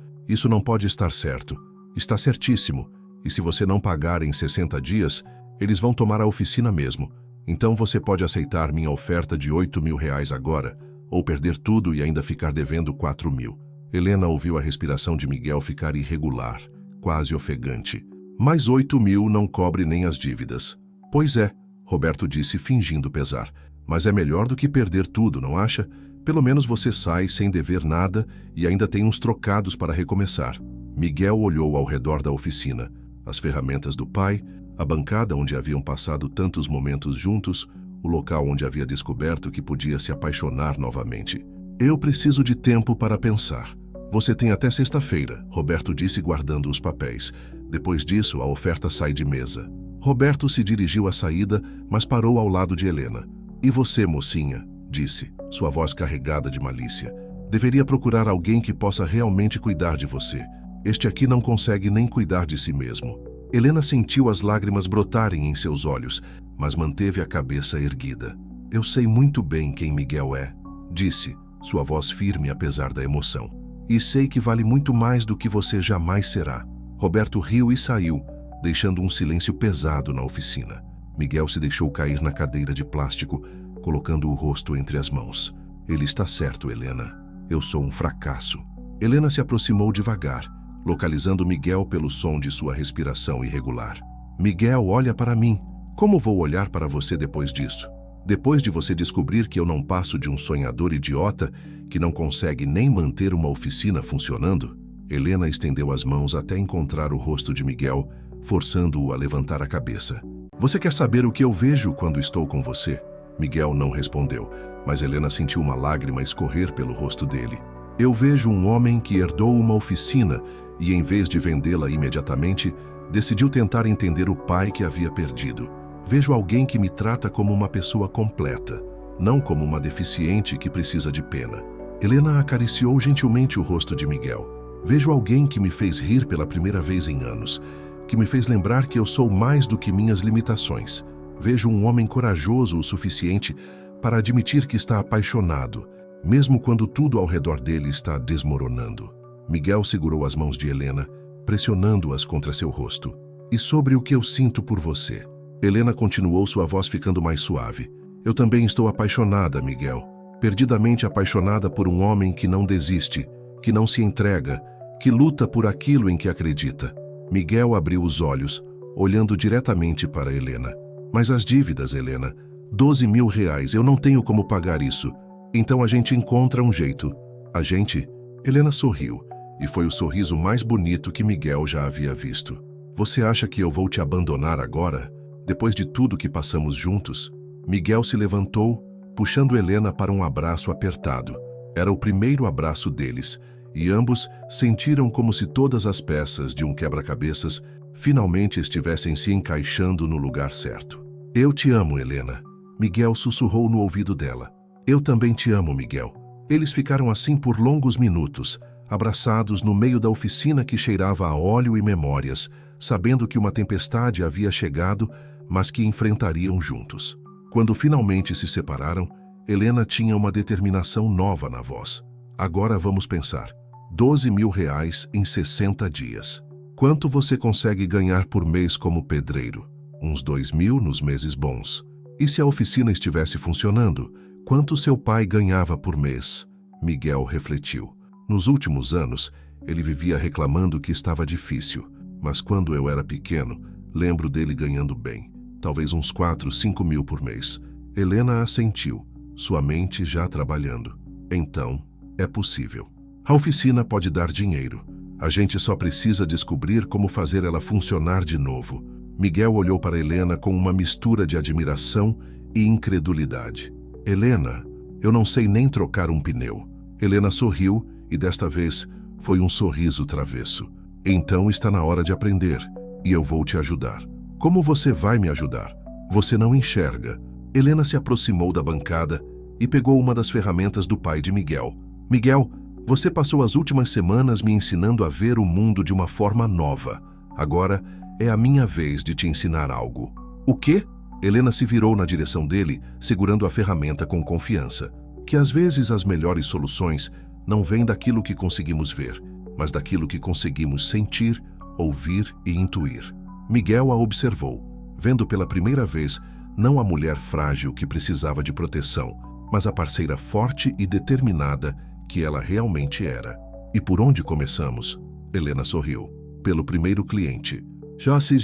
não pode estar certo. Está certíssimo. E se você não pagar em 60 dias, eles vão tomar a oficina mesmo. Então você pode aceitar minha oferta de 8 mil reais agora, ou perder tudo e ainda ficar devendo 4 mil. Helena ouviu a respiração de Miguel ficar irregular, quase ofegante. Mas 8 mil não cobre nem as dívidas. Pois é, Roberto disse fingindo pesar. Mas é melhor do que perder tudo, não acha? Pelo menos você sai sem dever nada e ainda tem uns trocados para recomeçar. Miguel olhou ao redor da oficina. As ferramentas do pai, a bancada onde haviam passado tantos momentos juntos, o local onde havia descoberto que podia se apaixonar novamente. Eu preciso de tempo para pensar. Você tem até sexta-feira, Roberto disse guardando os papéis. Depois disso, a oferta sai de mesa. Roberto se dirigiu à saída, mas parou ao lado de Helena. E você, mocinha? Disse, sua voz carregada de malícia. Deveria procurar alguém que possa realmente cuidar de você. Este aqui não consegue nem cuidar de si mesmo. Helena sentiu as lágrimas brotarem em seus olhos, mas manteve a cabeça erguida. Eu sei muito bem quem Miguel é, disse, sua voz firme apesar da emoção. E sei que vale muito mais do que você jamais será. Roberto riu e saiu, deixando um silêncio pesado na oficina. Miguel se deixou cair na cadeira de plástico, colocando o rosto entre as mãos. Ele está certo, Helena. Eu sou um fracasso. Helena se aproximou devagar, localizando Miguel pelo som de sua respiração irregular. Miguel, olha para mim. Como vou olhar para você depois disso? Depois de você descobrir que eu não passo de um sonhador idiota que não consegue nem manter uma oficina funcionando? Helena estendeu as mãos até encontrar o rosto de Miguel, forçando-o a levantar a cabeça. Você quer saber o que eu vejo quando estou com você? Miguel não respondeu, mas Helena sentiu uma lágrima escorrer pelo rosto dele. Eu vejo um homem que herdou uma oficina e, em vez de vendê-la imediatamente, decidiu tentar entender o pai que havia perdido. Vejo alguém que me trata como uma pessoa completa, não como uma deficiente que precisa de pena. Helena acariciou gentilmente o rosto de Miguel. Vejo alguém que me fez rir pela primeira vez em anos, que me fez lembrar que eu sou mais do que minhas limitações. Vejo um homem corajoso o suficiente para admitir que está apaixonado, mesmo quando tudo ao redor dele está desmoronando. Miguel segurou as mãos de Helena, pressionando-as contra seu rosto. E sobre o que eu sinto por você? Helena continuou, sua voz ficando mais suave. Eu também estou apaixonada, Miguel. Perdidamente apaixonada por um homem que não desiste, que não se entrega, que luta por aquilo em que acredita. Miguel abriu os olhos, olhando diretamente para Helena. Mas as dívidas, Helena, 12 mil reais, eu não tenho como pagar isso. Então a gente encontra um jeito. A gente? Helena sorriu, e foi o sorriso mais bonito que Miguel já havia visto. Você acha que eu vou te abandonar agora? Depois de tudo que passamos juntos? Miguel se levantou, puxando Helena para um abraço apertado. Era o primeiro abraço deles, e ambos sentiram como se todas as peças de um quebra-cabeças finalmente estivessem se encaixando no lugar certo. Eu te amo, Helena. Miguel sussurrou no ouvido dela. Eu também te amo, Miguel. Eles ficaram assim por longos minutos, abraçados no meio da oficina que cheirava a óleo e memórias, sabendo que uma tempestade havia chegado, mas que enfrentariam juntos. Quando finalmente se separaram, Helena tinha uma determinação nova na voz. Agora vamos pensar. 12 mil reais em 60 dias. Quanto você consegue ganhar por mês como pedreiro? Uns 2 mil nos meses bons. E se a oficina estivesse funcionando, quanto seu pai ganhava por mês? Miguel refletiu. Nos últimos anos, ele vivia reclamando que estava difícil, mas quando eu era pequeno, lembro dele ganhando bem. Talvez uns 4, 5 mil por mês. Helena assentiu, sua mente já trabalhando. Então, é possível. A oficina pode dar dinheiro. A gente só precisa descobrir como fazer ela funcionar de novo. Miguel olhou para Helena com uma mistura de admiração e incredulidade. Helena, eu não sei nem trocar um pneu. Helena sorriu e desta vez foi um sorriso travesso. Então está na hora de aprender e eu vou te ajudar. Como você vai me ajudar? Você não enxerga. Helena se aproximou da bancada e pegou uma das ferramentas do pai de Miguel. Miguel, você passou as últimas semanas me ensinando a ver o mundo de uma forma nova. Agora é a minha vez de te ensinar algo. O quê? Helena se virou na direção dele, segurando a ferramenta com confiança. Que às vezes as melhores soluções não vêm daquilo que conseguimos ver, mas daquilo que conseguimos sentir, ouvir e intuir. Miguel a observou, vendo pela primeira vez não a mulher frágil que precisava de proteção, mas a parceira forte e determinada que ela realmente era. E por onde começamos? Helena sorriu. Pelo primeiro cliente. Já se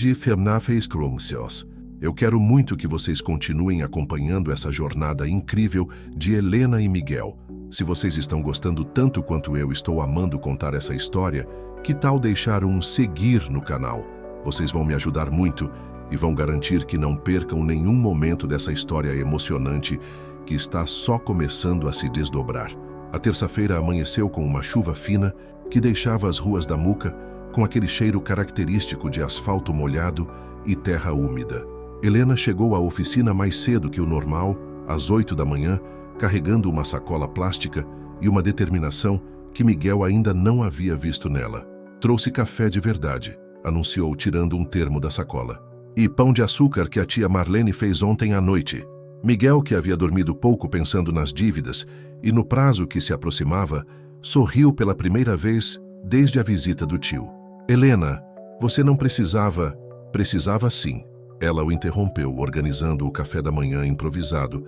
fez crucios. Eu quero muito que vocês continuem acompanhando essa jornada incrível de Helena e Miguel. Se vocês estão gostando tanto quanto eu estou amando contar essa história, que tal deixar um seguir no canal? Vocês vão me ajudar muito e vão garantir que não percam nenhum momento dessa história emocionante que está só começando a se desdobrar. A terça-feira amanheceu com uma chuva fina que deixava as ruas da Mooka com aquele cheiro característico de asfalto molhado e terra úmida. Helena chegou à oficina mais cedo que o normal, às 8 da manhã, carregando uma sacola plástica e uma determinação que Miguel ainda não havia visto nela. Trouxe café de verdade, anunciou tirando um termo da sacola. E pão de açúcar que a tia Marlene fez ontem à noite. Miguel, que havia dormido pouco pensando nas dívidas e no prazo que se aproximava, sorriu pela primeira vez desde a visita do tio. Helena, você não precisava... Precisava sim. Ela o interrompeu, organizando o café da manhã improvisado,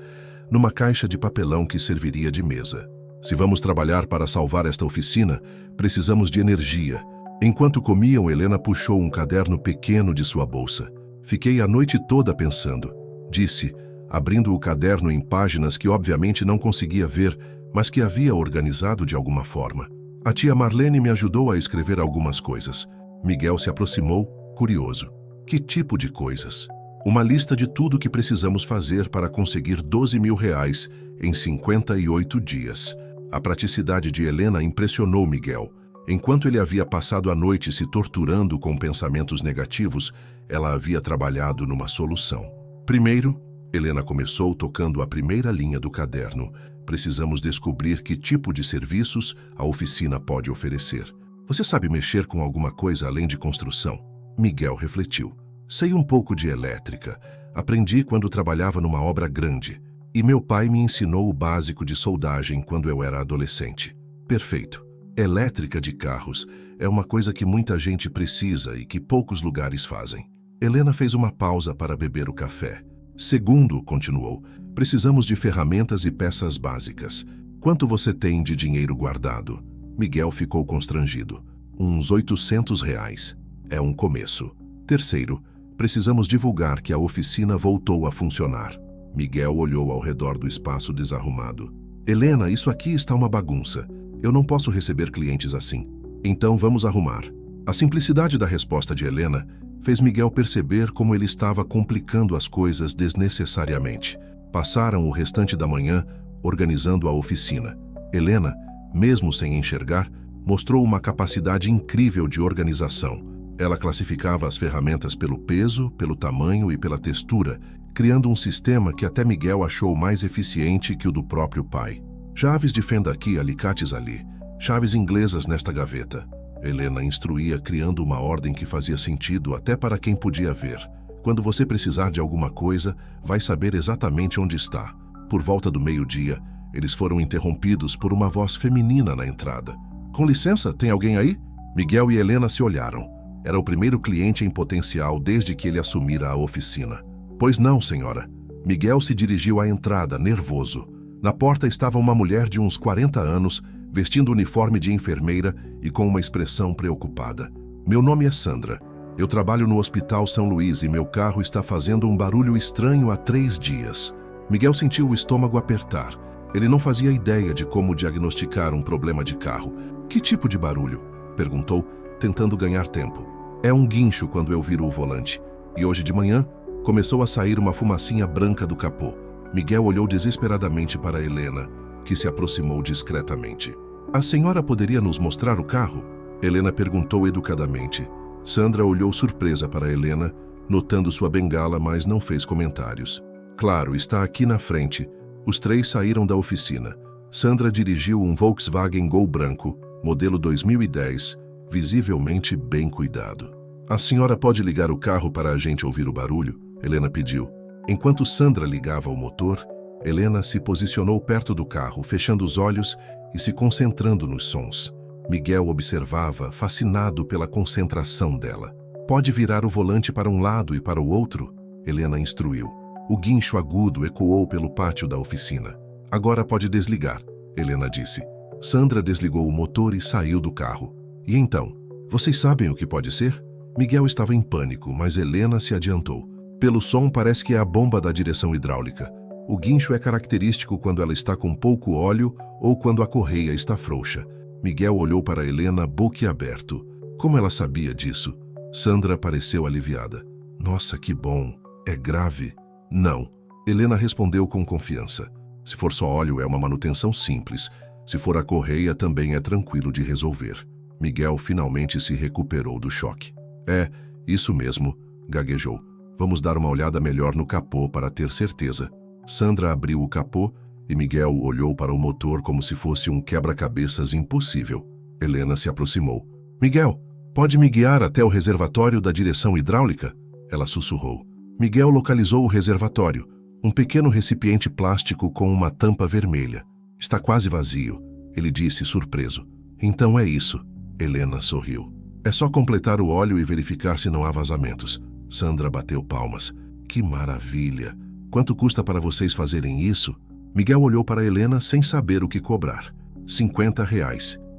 numa caixa de papelão que serviria de mesa. Se vamos trabalhar para salvar esta oficina, precisamos de energia. Enquanto comiam, Helena puxou um caderno pequeno de sua bolsa. Fiquei a noite toda pensando, disse, abrindo o caderno em páginas que obviamente não conseguia ver, mas que havia organizado de alguma forma. A tia Marlene me ajudou a escrever algumas coisas. Miguel se aproximou, curioso. Que tipo de coisas? Uma lista de tudo que precisamos fazer para conseguir 12 mil reais em 58 dias. A praticidade de Helena impressionou Miguel. Enquanto ele havia passado a noite se torturando com pensamentos negativos, ela havia trabalhado numa solução. Primeiro, Helena começou tocando a primeira linha do caderno. Precisamos descobrir que tipo de serviços a oficina pode oferecer. Você sabe mexer com alguma coisa além de construção? Miguel refletiu. Sei um pouco de elétrica. Aprendi quando trabalhava numa obra grande. E meu pai me ensinou o básico de soldagem quando eu era adolescente. Perfeito. Elétrica de carros é uma coisa que muita gente precisa e que poucos lugares fazem. Helena fez uma pausa para beber o café. Segundo, continuou, precisamos de ferramentas e peças básicas. Quanto você tem de dinheiro guardado? Miguel ficou constrangido. Uns 800 reais. É um começo. Terceiro, precisamos divulgar que a oficina voltou a funcionar. Miguel olhou ao redor do espaço desarrumado. Helena, isso aqui está uma bagunça. Eu não posso receber clientes assim. Então vamos arrumar. A simplicidade da resposta de Helena fez Miguel perceber como ele estava complicando as coisas desnecessariamente. Passaram o restante da manhã organizando a oficina. Helena, mesmo sem enxergar, mostrou uma capacidade incrível de organização. Ela classificava as ferramentas pelo peso, pelo tamanho e pela textura, criando um sistema que até Miguel achou mais eficiente que o do próprio pai. Chaves de fenda aqui, alicates ali. Chaves inglesas nesta gaveta. Helena instruía, criando uma ordem que fazia sentido até para quem podia ver. Quando você precisar de alguma coisa, vai saber exatamente onde está. Por volta do meio-dia, eles foram interrompidos por uma voz feminina na entrada. Com licença, tem alguém aí? Miguel e Helena se olharam. Era o primeiro cliente em potencial desde que ele assumira a oficina. Pois não, senhora. Miguel se dirigiu à entrada, nervoso. Na porta estava uma mulher de uns 40 anos, vestindo uniforme de enfermeira e com uma expressão preocupada. Meu nome é Sandra. Eu trabalho no Hospital São Luís e meu carro está fazendo um barulho estranho há 3 dias. Miguel sentiu o estômago apertar. Ele não fazia ideia de como diagnosticar um problema de carro. Que tipo de barulho? Perguntou, tentando ganhar tempo. É um guincho quando eu viro o volante. E hoje de manhã, começou a sair uma fumacinha branca do capô. Miguel olhou desesperadamente para Helena, que se aproximou discretamente. A senhora poderia nos mostrar o carro? Helena perguntou educadamente. Sandra olhou surpresa para Helena, notando sua bengala, mas não fez comentários. Claro, está aqui na frente. Os 3 saíram da oficina. Sandra dirigiu um Volkswagen Gol branco, modelo 2010, visivelmente bem cuidado. A senhora pode ligar o carro para a gente ouvir o barulho? Helena pediu. Enquanto Sandra ligava o motor, Helena se posicionou perto do carro, fechando os olhos e se concentrando nos sons. Miguel observava, fascinado pela concentração dela. Pode virar o volante para um lado e para o outro? Helena instruiu. O guincho agudo ecoou pelo pátio da oficina. Agora pode desligar, Helena disse. Sandra desligou o motor e saiu do carro. E então? Vocês sabem o que pode ser? Miguel estava em pânico, mas Helena se adiantou. Pelo som, parece que é a bomba da direção hidráulica. O guincho é característico quando ela está com pouco óleo ou quando a correia está frouxa. Miguel olhou para Helena boquiaberto. Como ela sabia disso? Sandra pareceu aliviada. Nossa, que bom. É grave? Não. Helena respondeu com confiança. Se for só óleo, é uma manutenção simples. Se for a correia, também é tranquilo de resolver. Miguel finalmente se recuperou do choque. É, isso mesmo, gaguejou. Vamos dar uma olhada melhor no capô para ter certeza. Sandra abriu o capô e Miguel olhou para o motor como se fosse um quebra-cabeças impossível. Helena se aproximou. Miguel, pode me guiar até o reservatório da direção hidráulica? Ela sussurrou. Miguel localizou o reservatório, um pequeno recipiente plástico com uma tampa vermelha. Está quase vazio, ele disse surpreso. Então é isso. Helena sorriu. É só completar o óleo e verificar se não há vazamentos. Sandra bateu palmas. Que maravilha! Quanto custa para vocês fazerem isso? Miguel olhou para Helena sem saber o que cobrar. R$ 50,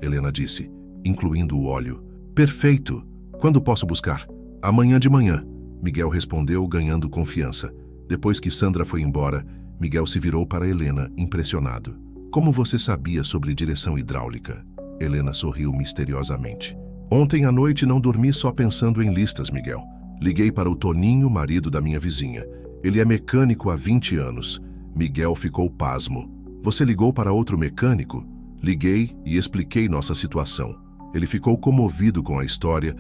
Helena disse, incluindo o óleo. Perfeito! Quando posso buscar? Amanhã de manhã, Miguel respondeu, ganhando confiança. Depois que Sandra foi embora, Miguel se virou para Helena, impressionado. Como você sabia sobre direção hidráulica? Helena sorriu misteriosamente. Ontem à noite não dormi só pensando em listas, Miguel. Liguei para o Toninho, marido da minha vizinha. Ele é mecânico há 20 anos. Miguel ficou pasmo. Você ligou para outro mecânico? Liguei e expliquei nossa situação. Ele ficou comovido com a história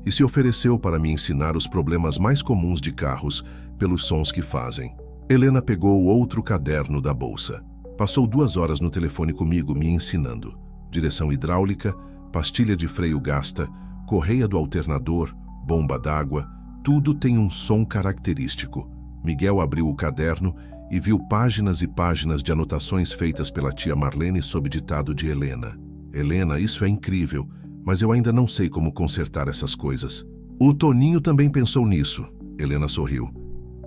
e se ofereceu para me ensinar os problemas mais comuns de carros pelos sons que fazem. Helena pegou outro caderno da bolsa. Passou 2 horas no telefone comigo me ensinando. Direção hidráulica, pastilha de freio gasta, correia do alternador, bomba d'água, tudo tem um som característico. Miguel abriu o caderno e viu páginas e páginas de anotações feitas pela tia Marlene sob ditado de Helena. Helena, isso é incrível, mas eu ainda não sei como consertar essas coisas. O Toninho também pensou nisso. Helena sorriu.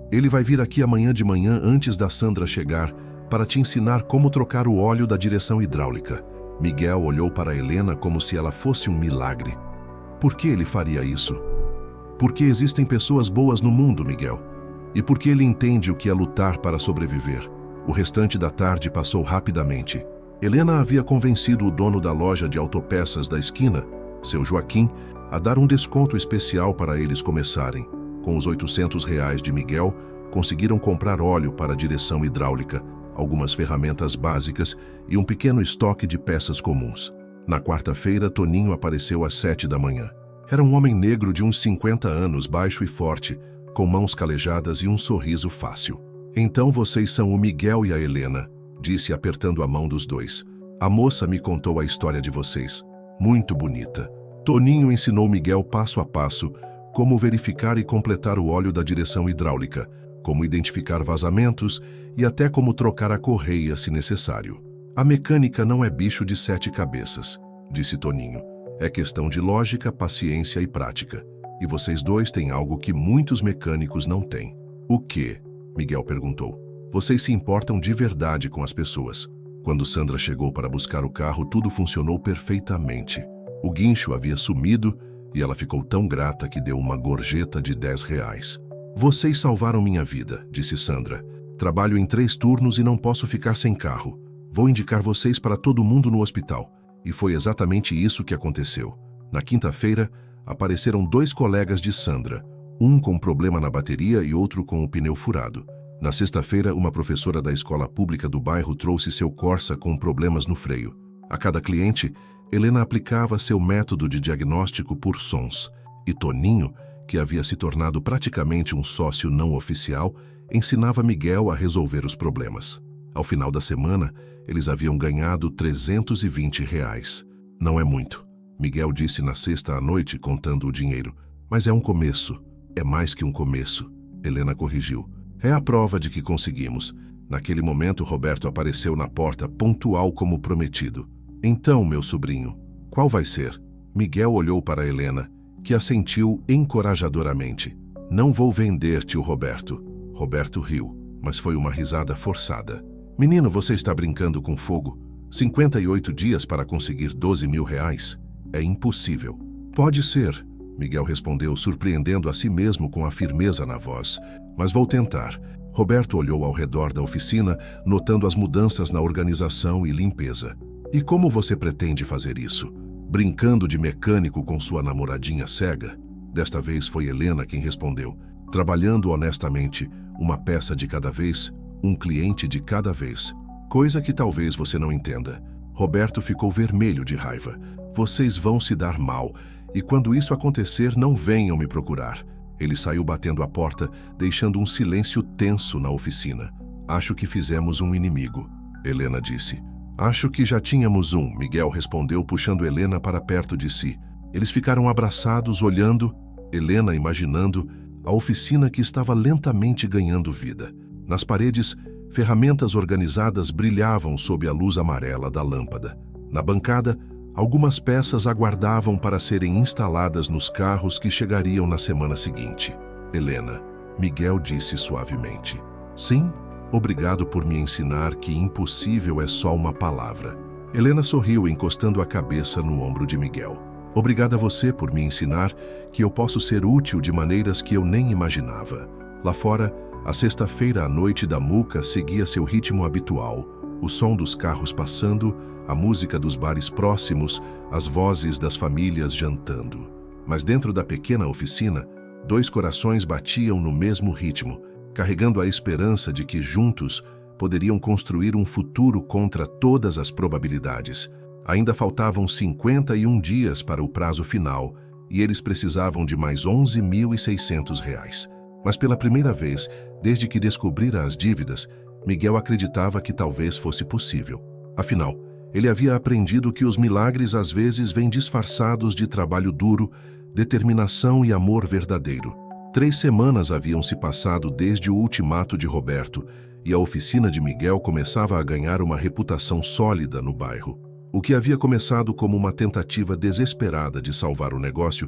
Ele vai vir aqui amanhã de manhã antes da Sandra chegar para te ensinar como trocar o óleo da direção hidráulica. Miguel olhou para Helena como se ela fosse um milagre. Por que ele faria isso? Porque existem pessoas boas no mundo, Miguel. E porque ele entende o que é lutar para sobreviver. O restante da tarde passou rapidamente. Helena havia convencido o dono da loja de autopeças da esquina, seu Joaquim, a dar um desconto especial para eles começarem. Com os R$ 800 de Miguel, conseguiram comprar óleo para a direção hidráulica, algumas ferramentas básicas e um pequeno estoque de peças comuns. Na quarta-feira, Toninho apareceu às 7 da manhã. Era um homem negro de uns 50 anos, baixo e forte, com mãos calejadas e um sorriso fácil. Então vocês são o Miguel e a Helena, disse apertando a mão dos dois. A moça me contou a história de vocês. Muito bonita. Toninho ensinou Miguel passo a passo como verificar e completar o óleo da direção hidráulica, como identificar vazamentos e até como trocar a correia se necessário. A mecânica não é bicho de 7 cabeças, disse Toninho. É questão de lógica, paciência e prática. E vocês dois têm algo que muitos mecânicos não têm. O quê? Miguel perguntou. Vocês se importam de verdade com as pessoas. Quando Sandra chegou para buscar o carro, tudo funcionou perfeitamente. O guincho havia sumido e ela ficou tão grata que deu uma gorjeta de R$ 10. Vocês salvaram minha vida, disse Sandra. Trabalho em 3 turnos e não posso ficar sem carro. Vou indicar vocês para todo mundo no hospital. E foi exatamente isso que aconteceu. Na quinta-feira, apareceram 2 colegas de Sandra, um com problema na bateria e outro com o pneu furado. Na sexta-feira, uma professora da escola pública do bairro trouxe seu Corsa com problemas no freio. A cada cliente, Helena aplicava seu método de diagnóstico por sons. E Toninho, que havia se tornado praticamente um sócio não oficial, ensinava Miguel a resolver os problemas. Ao final da semana, eles haviam ganhado R$ 320. Não é muito, Miguel disse na sexta à noite, contando o dinheiro. Mas é um começo. É mais que um começo, Helena corrigiu. É a prova de que conseguimos. Naquele momento, Roberto apareceu na porta, pontual como prometido. Então, meu sobrinho, qual vai ser? Miguel olhou para Helena, que assentiu encorajadoramente. Não vou vender, tio Roberto. Roberto riu, mas foi uma risada forçada. Menino, você está brincando com fogo? 58 dias para conseguir R$ 12.000? É impossível. Pode ser, Miguel respondeu, surpreendendo a si mesmo com a firmeza na voz. Mas vou tentar. Roberto olhou ao redor da oficina, notando as mudanças na organização e limpeza. E como você pretende fazer isso? Brincando de mecânico com sua namoradinha cega? Desta vez foi Helena quem respondeu. Trabalhando honestamente, uma peça de cada vez, um cliente de cada vez. Coisa que talvez você não entenda. Roberto ficou vermelho de raiva. Vocês vão se dar mal, e quando isso acontecer, não venham me procurar. Ele saiu batendo a porta, deixando um silêncio tenso na oficina. Acho que fizemos um inimigo, Helena disse. Acho que já tínhamos um, Miguel respondeu, puxando Helena para perto de si. Eles ficaram abraçados, olhando, Helena imaginando, a oficina que estava lentamente ganhando vida. Nas paredes, ferramentas organizadas brilhavam sob a luz amarela da lâmpada. Na bancada, algumas peças aguardavam para serem instaladas nos carros que chegariam na semana seguinte. Helena, Miguel disse suavemente. Sim, obrigado por me ensinar que impossível é só uma palavra. Helena sorriu, encostando a cabeça no ombro de Miguel. Obrigada a você por me ensinar que eu posso ser útil de maneiras que eu nem imaginava. Lá fora, a sexta-feira à noite da Muca seguia seu ritmo habitual. O som dos carros passando, a música dos bares próximos, as vozes das famílias jantando. Mas dentro da pequena oficina, dois corações batiam no mesmo ritmo, carregando a esperança de que juntos poderiam construir um futuro contra todas as probabilidades. Ainda faltavam 51 dias para o prazo final e eles precisavam de mais R$11.600. Mas pela primeira vez, desde que descobrira as dívidas, Miguel acreditava que talvez fosse possível. Afinal, ele havia aprendido que os milagres às vezes vêm disfarçados de trabalho duro, determinação e amor verdadeiro. 3 semanas haviam se passado desde o ultimato de Roberto e a oficina de Miguel começava a ganhar uma reputação sólida no bairro. O que havia começado como uma tentativa desesperada de salvar o negócio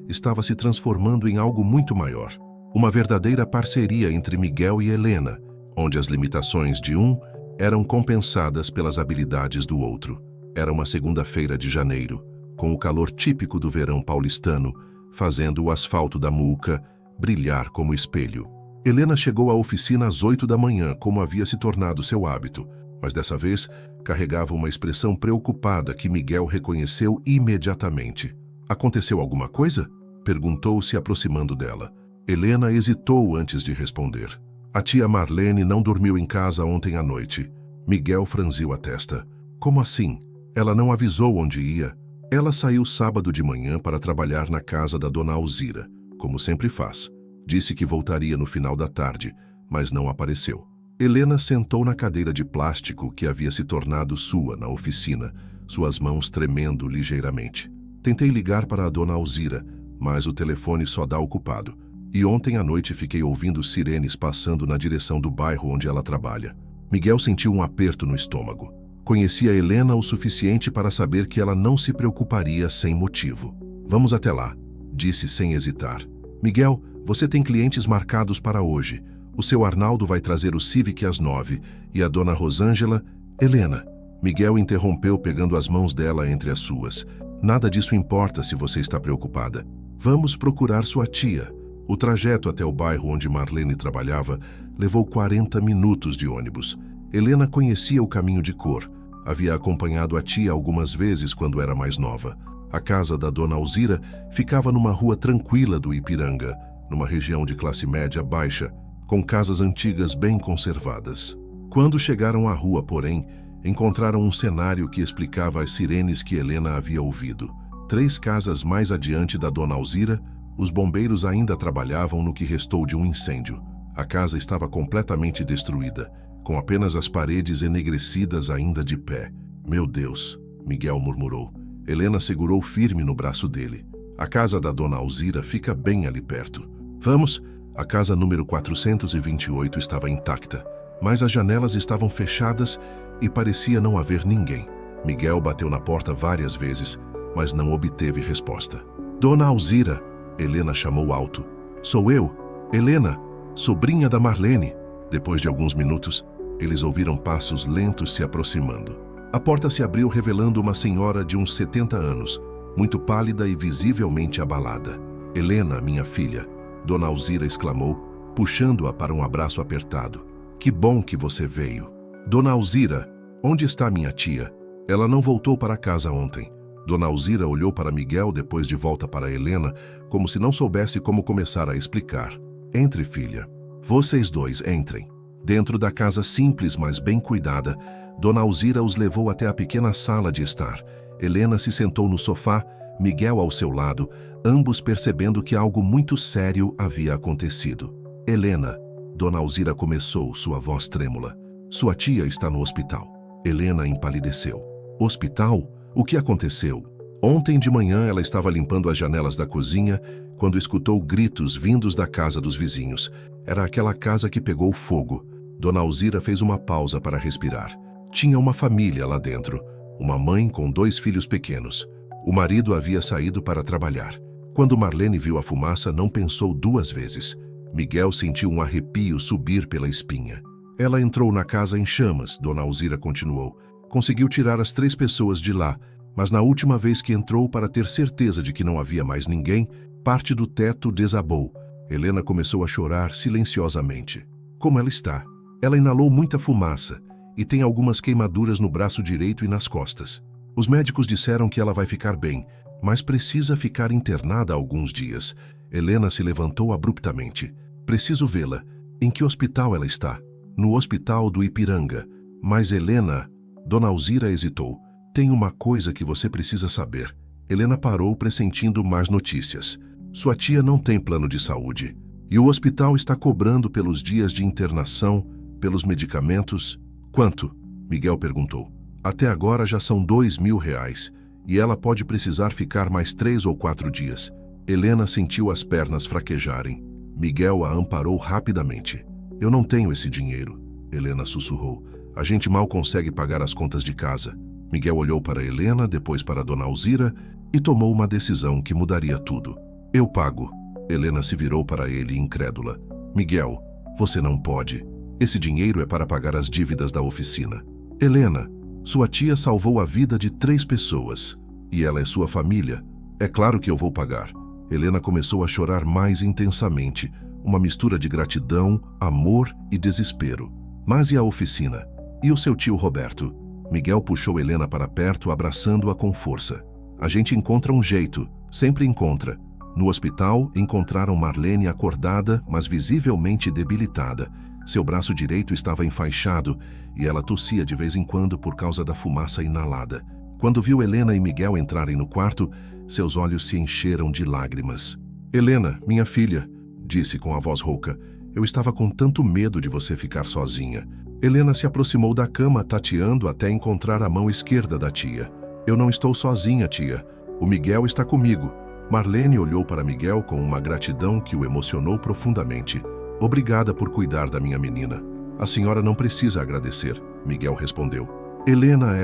estava se transformando em algo muito maior. Uma verdadeira parceria entre Miguel e Helena, onde as limitações de um eram compensadas pelas habilidades do outro. Era uma segunda-feira de janeiro, com o calor típico do verão paulistano, fazendo o asfalto da Muca brilhar como espelho. Helena chegou à oficina às 8 da manhã, como havia se tornado seu hábito, mas dessa vez carregava uma expressão preocupada que Miguel reconheceu imediatamente. Aconteceu alguma coisa? Perguntou, se aproximando dela. Helena hesitou antes de responder. A tia Marlene não dormiu em casa ontem à noite. Miguel franziu a testa. Como assim? Ela não avisou onde ia? Ela saiu sábado de manhã para trabalhar na casa da dona Alzira, como sempre faz. Disse que voltaria no final da tarde, mas não apareceu. Helena sentou na cadeira de plástico que havia se tornado sua na oficina, suas mãos tremendo ligeiramente. Tentei ligar para a dona Alzira, mas o telefone só dá ocupado. E ontem à noite fiquei ouvindo sirenes passando na direção do bairro onde ela trabalha. Miguel sentiu um aperto no estômago. Conhecia Helena o suficiente para saber que ela não se preocuparia sem motivo. Vamos até lá, disse sem hesitar. Miguel, você tem clientes marcados para hoje. O seu Arnaldo vai trazer o Civic às 9 e a dona Rosângela... Helena. Miguel interrompeu pegando as mãos dela entre as suas. Nada disso importa se você está preocupada. Vamos procurar sua tia. O trajeto até o bairro onde Marlene trabalhava levou 40 minutos de ônibus. Helena conhecia o caminho de cor. Havia acompanhado a tia algumas vezes quando era mais nova. A casa da dona Alzira ficava numa rua tranquila do Ipiranga, numa região de classe média baixa, com casas antigas bem conservadas. Quando chegaram à rua, porém, encontraram um cenário que explicava as sirenes que Helena havia ouvido. 3 casas mais adiante da dona Alzira, os bombeiros ainda trabalhavam no que restou de um incêndio. A casa estava completamente destruída, com apenas as paredes enegrecidas ainda de pé. Meu Deus, Miguel murmurou. Helena segurou firme no braço dele. A casa da dona Alzira fica bem ali perto. Vamos! A casa número 428 estava intacta, mas as janelas estavam fechadas e parecia não haver ninguém. Miguel bateu na porta várias vezes, mas não obteve resposta. Dona Alzira, Helena chamou alto. Sou eu, Helena, sobrinha da Marlene. Depois de alguns minutos, eles ouviram passos lentos se aproximando. A porta se abriu revelando uma senhora de uns 70 anos, muito pálida e visivelmente abalada. Helena, minha filha, Dona Alzira exclamou, puxando-a para um abraço apertado. Que bom que você veio. Dona Alzira, onde está minha tia? Ela não voltou para casa ontem. Dona Alzira olhou para Miguel depois de volta para Helena, como se não soubesse como começar a explicar. Entre, filha. Vocês dois, entrem. Dentro da casa simples, mas bem cuidada, Dona Alzira os levou até a pequena sala de estar. Helena se sentou no sofá, Miguel ao seu lado, ambos percebendo que algo muito sério havia acontecido. Helena, Dona Alzira começou, sua voz trêmula. Sua tia está no hospital. Helena empalideceu. Hospital? O que aconteceu? Ontem de manhã ela estava limpando as janelas da cozinha quando escutou gritos vindos da casa dos vizinhos. Era aquela casa que pegou fogo. Dona Alzira fez uma pausa para respirar. Tinha uma família lá dentro. Uma mãe com 2 filhos pequenos. O marido havia saído para trabalhar. Quando Marlene viu a fumaça, não pensou 2 vezes. Miguel sentiu um arrepio subir pela espinha. Ela entrou na casa em chamas, Dona Alzira continuou. Conseguiu tirar as 3 pessoas de lá, mas na última vez que entrou para ter certeza de que não havia mais ninguém, parte do teto desabou. Helena começou a chorar silenciosamente. Como ela está? Ela inalou muita fumaça e tem algumas queimaduras no braço direito e nas costas. Os médicos disseram que ela vai ficar bem, mas precisa ficar internada alguns dias. Helena se levantou abruptamente. Preciso vê-la. Em que hospital ela está? No hospital do Ipiranga. Mas Helena... Dona Alzira hesitou. Tem uma coisa que você precisa saber. Helena parou, pressentindo más notícias. Sua tia não tem plano de saúde. E o hospital está cobrando pelos dias de internação, pelos medicamentos. Quanto? Miguel perguntou. Até agora já são R$2.000 e ela pode precisar ficar mais 3 ou 4 dias. Helena sentiu as pernas fraquejarem. Miguel a amparou rapidamente. Eu não tenho esse dinheiro, Helena sussurrou. A gente mal consegue pagar as contas de casa. Miguel olhou para Helena, depois para Dona Alzira e tomou uma decisão que mudaria tudo. Eu pago. Helena se virou para ele, incrédula. Miguel, você não pode. Esse dinheiro é para pagar as dívidas da oficina. Helena, sua tia salvou a vida de 3 pessoas. E ela é sua família. É claro que eu vou pagar. Helena começou a chorar mais intensamente. Uma mistura de gratidão, amor e desespero. Mas e a oficina? E o seu tio Roberto? Miguel puxou Helena para perto, abraçando-a com força. A gente encontra um jeito. Sempre encontra. No hospital, encontraram Marlene acordada, mas visivelmente debilitada. Seu braço direito estava enfaixado e ela tossia de vez em quando por causa da fumaça inalada. Quando viu Helena e Miguel entrarem no quarto, seus olhos se encheram de lágrimas. Helena, minha filha, disse com a voz rouca, eu estava com tanto medo de você ficar sozinha. Helena se aproximou da cama, tateando até encontrar a mão esquerda da tia. Eu não estou sozinha, tia. O Miguel está comigo. Marlene olhou para Miguel com uma gratidão que o emocionou profundamente. Obrigada por cuidar da minha menina. A senhora não precisa agradecer, Miguel respondeu. Helena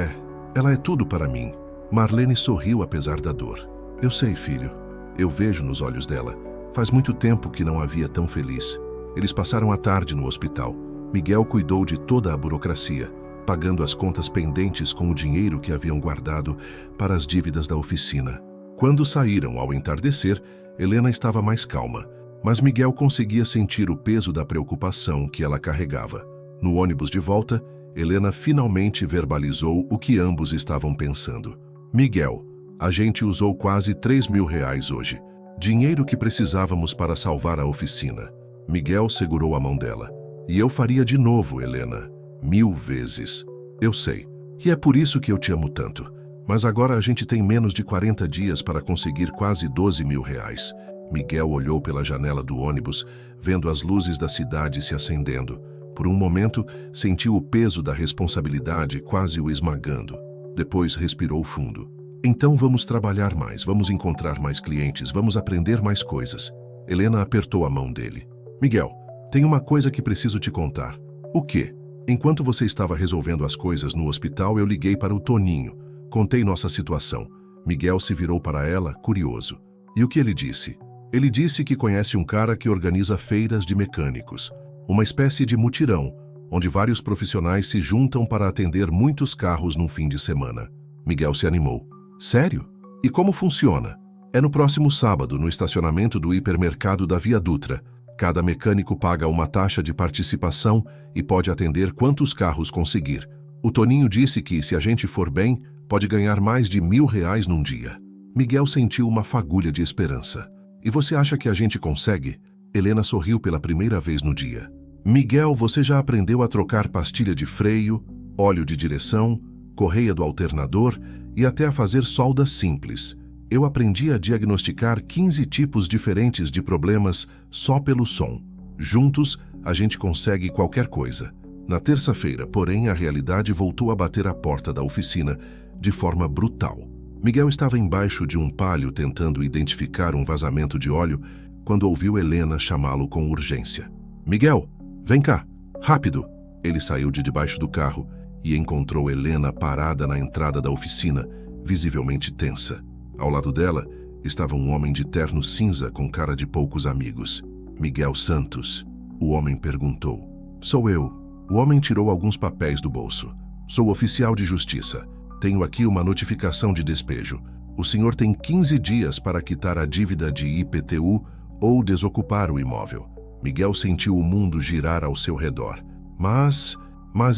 ela é tudo para mim. Marlene sorriu apesar da dor. Eu sei, filho. Eu vejo nos olhos dela. Faz muito tempo que não a via tão feliz. Eles passaram a tarde no hospital. Miguel cuidou de toda a burocracia, pagando as contas pendentes com o dinheiro que haviam guardado para as dívidas da oficina. Quando saíram ao entardecer, Helena estava mais calma, mas Miguel conseguia sentir o peso da preocupação que ela carregava. No ônibus de volta, Helena finalmente verbalizou o que ambos estavam pensando. Miguel, a gente usou quase R$3.000 hoje, dinheiro que precisávamos para salvar a oficina. Miguel segurou a mão dela. E eu faria de novo, Helena. 1000 vezes. Eu sei. E é por isso que eu te amo tanto. Mas agora a gente tem menos de 40 dias para conseguir quase R$12.000. Miguel olhou pela janela do ônibus, vendo as luzes da cidade se acendendo. Por um momento, sentiu o peso da responsabilidade quase o esmagando. Depois respirou fundo. Então vamos trabalhar mais, vamos encontrar mais clientes, vamos aprender mais coisas. Helena apertou a mão dele. Miguel, tem uma coisa que preciso te contar. O quê? Enquanto você estava resolvendo as coisas no hospital, eu liguei para o Toninho. Contei nossa situação. Miguel se virou para ela, curioso. E o que ele disse? Ele disse que conhece um cara que organiza feiras de mecânicos. Uma espécie de mutirão, onde vários profissionais se juntam para atender muitos carros num fim de semana. Miguel se animou. Sério? E como funciona? É no próximo sábado, no estacionamento do hipermercado da Via Dutra. Cada mecânico paga uma taxa de participação e pode atender quantos carros conseguir. O Toninho disse que, se a gente for bem, pode ganhar mais de R$1.000 num dia. Miguel sentiu uma fagulha de esperança. E você acha que a gente consegue? Helena sorriu pela primeira vez no dia. Miguel, você já aprendeu a trocar pastilha de freio, óleo de direção, correia do alternador e até a fazer solda simples. Eu aprendi a diagnosticar 15 tipos diferentes de problemas só pelo som. Juntos, a gente consegue qualquer coisa. Na terça-feira, porém, a realidade voltou a bater à porta da oficina de forma brutal. Miguel estava embaixo de um palio tentando identificar um vazamento de óleo quando ouviu Helena chamá-lo com urgência. Miguel, vem cá, rápido! Ele saiu de debaixo do carro e encontrou Helena parada na entrada da oficina, visivelmente tensa. Ao lado dela estava um homem de terno cinza com cara de poucos amigos. Miguel Santos. O homem perguntou. Sou eu. O homem tirou alguns papéis do bolso. Sou oficial de justiça. Tenho aqui uma notificação de despejo. O senhor tem 15 dias para quitar a dívida de IPTU ou desocupar o imóvel. Miguel sentiu o mundo girar ao seu redor. Mas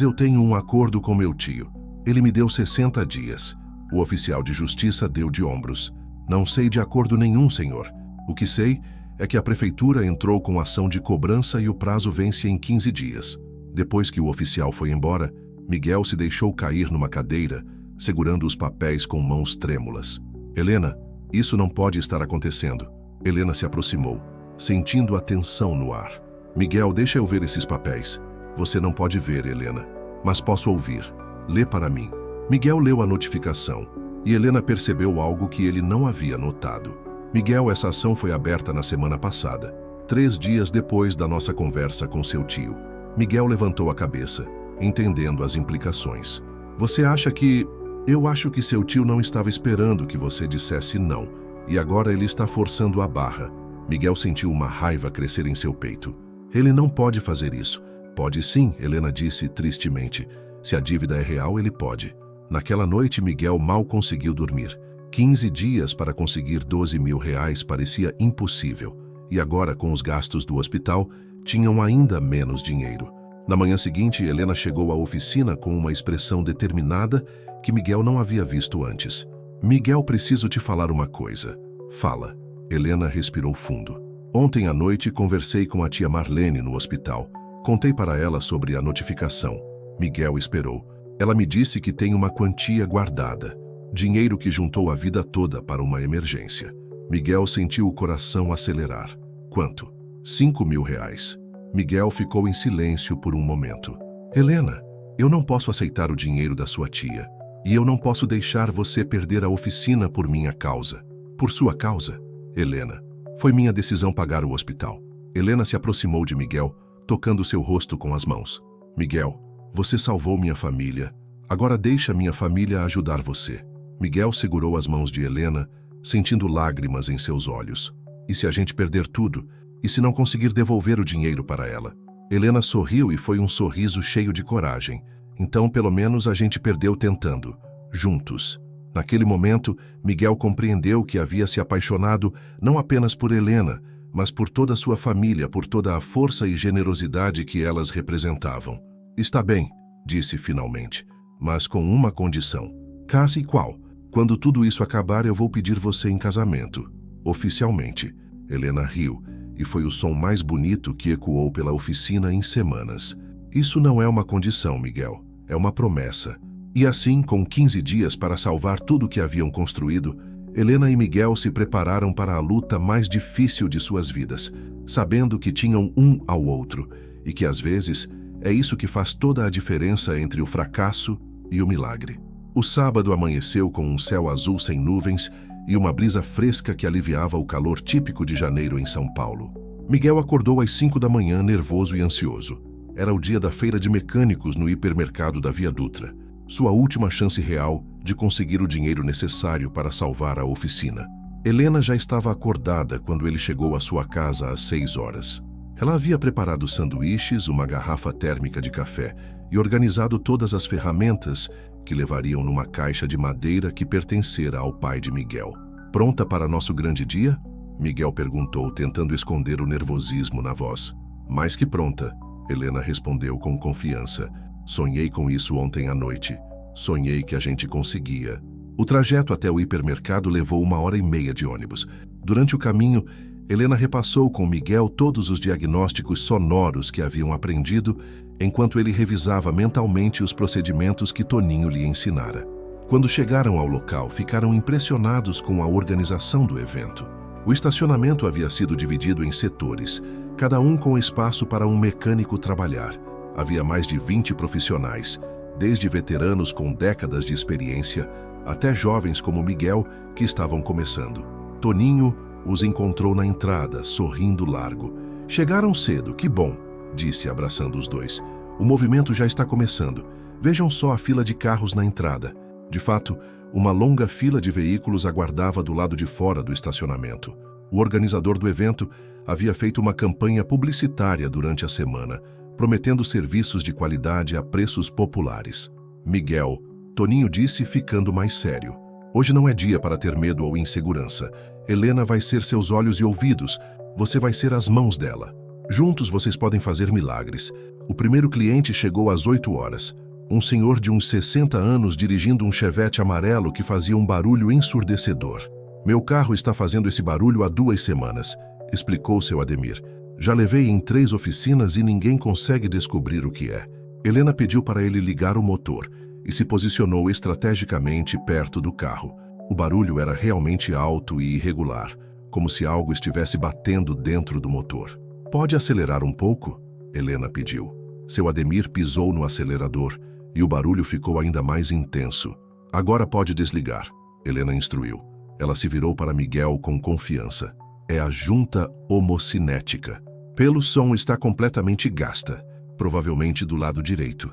eu tenho um acordo com meu tio. Ele me deu 60 dias. O oficial de justiça deu de ombros. Não sei de acordo nenhum, senhor. O que sei é que a prefeitura entrou com ação de cobrança e o prazo vence em 15 dias. Depois que o oficial foi embora, Miguel se deixou cair numa cadeira, segurando os papéis com mãos trêmulas. Helena, isso não pode estar acontecendo. Helena se aproximou, sentindo a tensão no ar. Miguel, deixa eu ver esses papéis. Você não pode ver, Helena, mas posso ouvir. Lê para mim. Miguel leu a notificação e Helena percebeu algo que ele não havia notado. Miguel, essa ação foi aberta na semana passada, 3 dias depois da nossa conversa com seu tio. Miguel levantou a cabeça, entendendo as implicações. Você acha que... Eu acho que seu tio não estava esperando que você dissesse não, e agora ele está forçando a barra. Miguel sentiu uma raiva crescer em seu peito. Ele não pode fazer isso. Pode sim, Helena disse tristemente. Se a dívida é real, ele pode. Naquela noite, Miguel mal conseguiu dormir. 15 dias para conseguir 12 mil reais parecia impossível. E agora, com os gastos do hospital, tinham ainda menos dinheiro. Na manhã seguinte, Helena chegou à oficina com uma expressão determinada que Miguel não havia visto antes. Miguel, preciso te falar uma coisa. Fala. Helena respirou fundo. Ontem à noite conversei com a tia Marlene no hospital. Contei para ela sobre a notificação. Miguel esperou. Ela me disse que tem uma quantia guardada. Dinheiro que juntou a vida toda para uma emergência. Miguel sentiu o coração acelerar. Quanto? 5 mil reais. Miguel ficou em silêncio por um momento. Helena, eu não posso aceitar o dinheiro da sua tia. E eu não posso deixar você perder a oficina por minha causa. Por sua causa? Helena, foi minha decisão pagar o hospital. Helena se aproximou de Miguel, tocando seu rosto com as mãos. Miguel, você salvou minha família. Agora deixa minha família ajudar você. Miguel segurou as mãos de Helena, sentindo lágrimas em seus olhos. E se a gente perder tudo? E se não conseguir devolver o dinheiro para ela? Helena sorriu e foi um sorriso cheio de coragem. Então, pelo menos, a gente perdeu tentando. Juntos. Naquele momento, Miguel compreendeu que havia se apaixonado não apenas por Helena, mas por toda a sua família, por toda a força e generosidade que elas representavam. Está bem, disse finalmente, mas com uma condição. Case qual? Quando tudo isso acabar, eu vou pedir você em casamento. Oficialmente. Helena riu, e foi o som mais bonito que ecoou pela oficina em semanas. Isso não é uma condição, Miguel. É uma promessa. E assim, com 15 dias para salvar tudo que haviam construído, Helena e Miguel se prepararam para a luta mais difícil de suas vidas, sabendo que tinham um ao outro, e que às vezes é isso que faz toda a diferença entre o fracasso e o milagre. O sábado amanheceu com um céu azul sem nuvens e uma brisa fresca que aliviava o calor típico de janeiro em São Paulo. Miguel acordou às 5 da manhã, nervoso e ansioso. Era o dia da feira de mecânicos no hipermercado da Via Dutra. Sua última chance real de conseguir o dinheiro necessário para salvar a oficina. Helena já estava acordada quando ele chegou à sua casa às 6 horas. Ela havia preparado sanduíches, uma garrafa térmica de café e organizado todas as ferramentas que levariam numa caixa de madeira que pertencera ao pai de Miguel. Pronta para nosso grande dia? Miguel perguntou, tentando esconder o nervosismo na voz. Mais que pronta, Helena respondeu com confiança. Sonhei com isso ontem à noite. Sonhei que a gente conseguia. O trajeto até o hipermercado levou 1h30 de ônibus. Durante o caminho, Helena repassou com Miguel todos os diagnósticos sonoros que haviam aprendido, enquanto ele revisava mentalmente os procedimentos que Toninho lhe ensinara. Quando chegaram ao local, ficaram impressionados com a organização do evento. O estacionamento havia sido dividido em setores, cada um com espaço para um mecânico trabalhar. Havia mais de 20 profissionais, desde veteranos com décadas de experiência, até jovens como Miguel, que estavam começando. Toninho os encontrou na entrada, sorrindo largo. "Chegaram cedo, que bom", disse, abraçando os dois. "O movimento já está começando. Vejam só a fila de carros na entrada." De fato, uma longa fila de veículos aguardava do lado de fora do estacionamento. O organizador do evento havia feito uma campanha publicitária durante a semana, prometendo serviços de qualidade a preços populares. "Miguel", Toninho disse, ficando mais sério. "Hoje não é dia para ter medo ou insegurança. Helena vai ser seus olhos e ouvidos. Você vai ser as mãos dela. Juntos vocês podem fazer milagres." O primeiro cliente chegou às 8 horas. Um senhor de uns 60 anos dirigindo um Chevette amarelo que fazia um barulho ensurdecedor. "Meu carro está fazendo esse barulho há 2 semanas", explicou seu Ademir. "Já levei em 3 oficinas e ninguém consegue descobrir o que é." Helena pediu para ele ligar o motor e se posicionou estrategicamente perto do carro. O barulho era realmente alto e irregular, como se algo estivesse batendo dentro do motor. "Pode acelerar um pouco?", Helena pediu. Seu Ademir pisou no acelerador e o barulho ficou ainda mais intenso. "Agora pode desligar", Helena instruiu. Ela se virou para Miguel com confiança. "É a junta homocinética. Pelo som está completamente gasta, provavelmente do lado direito."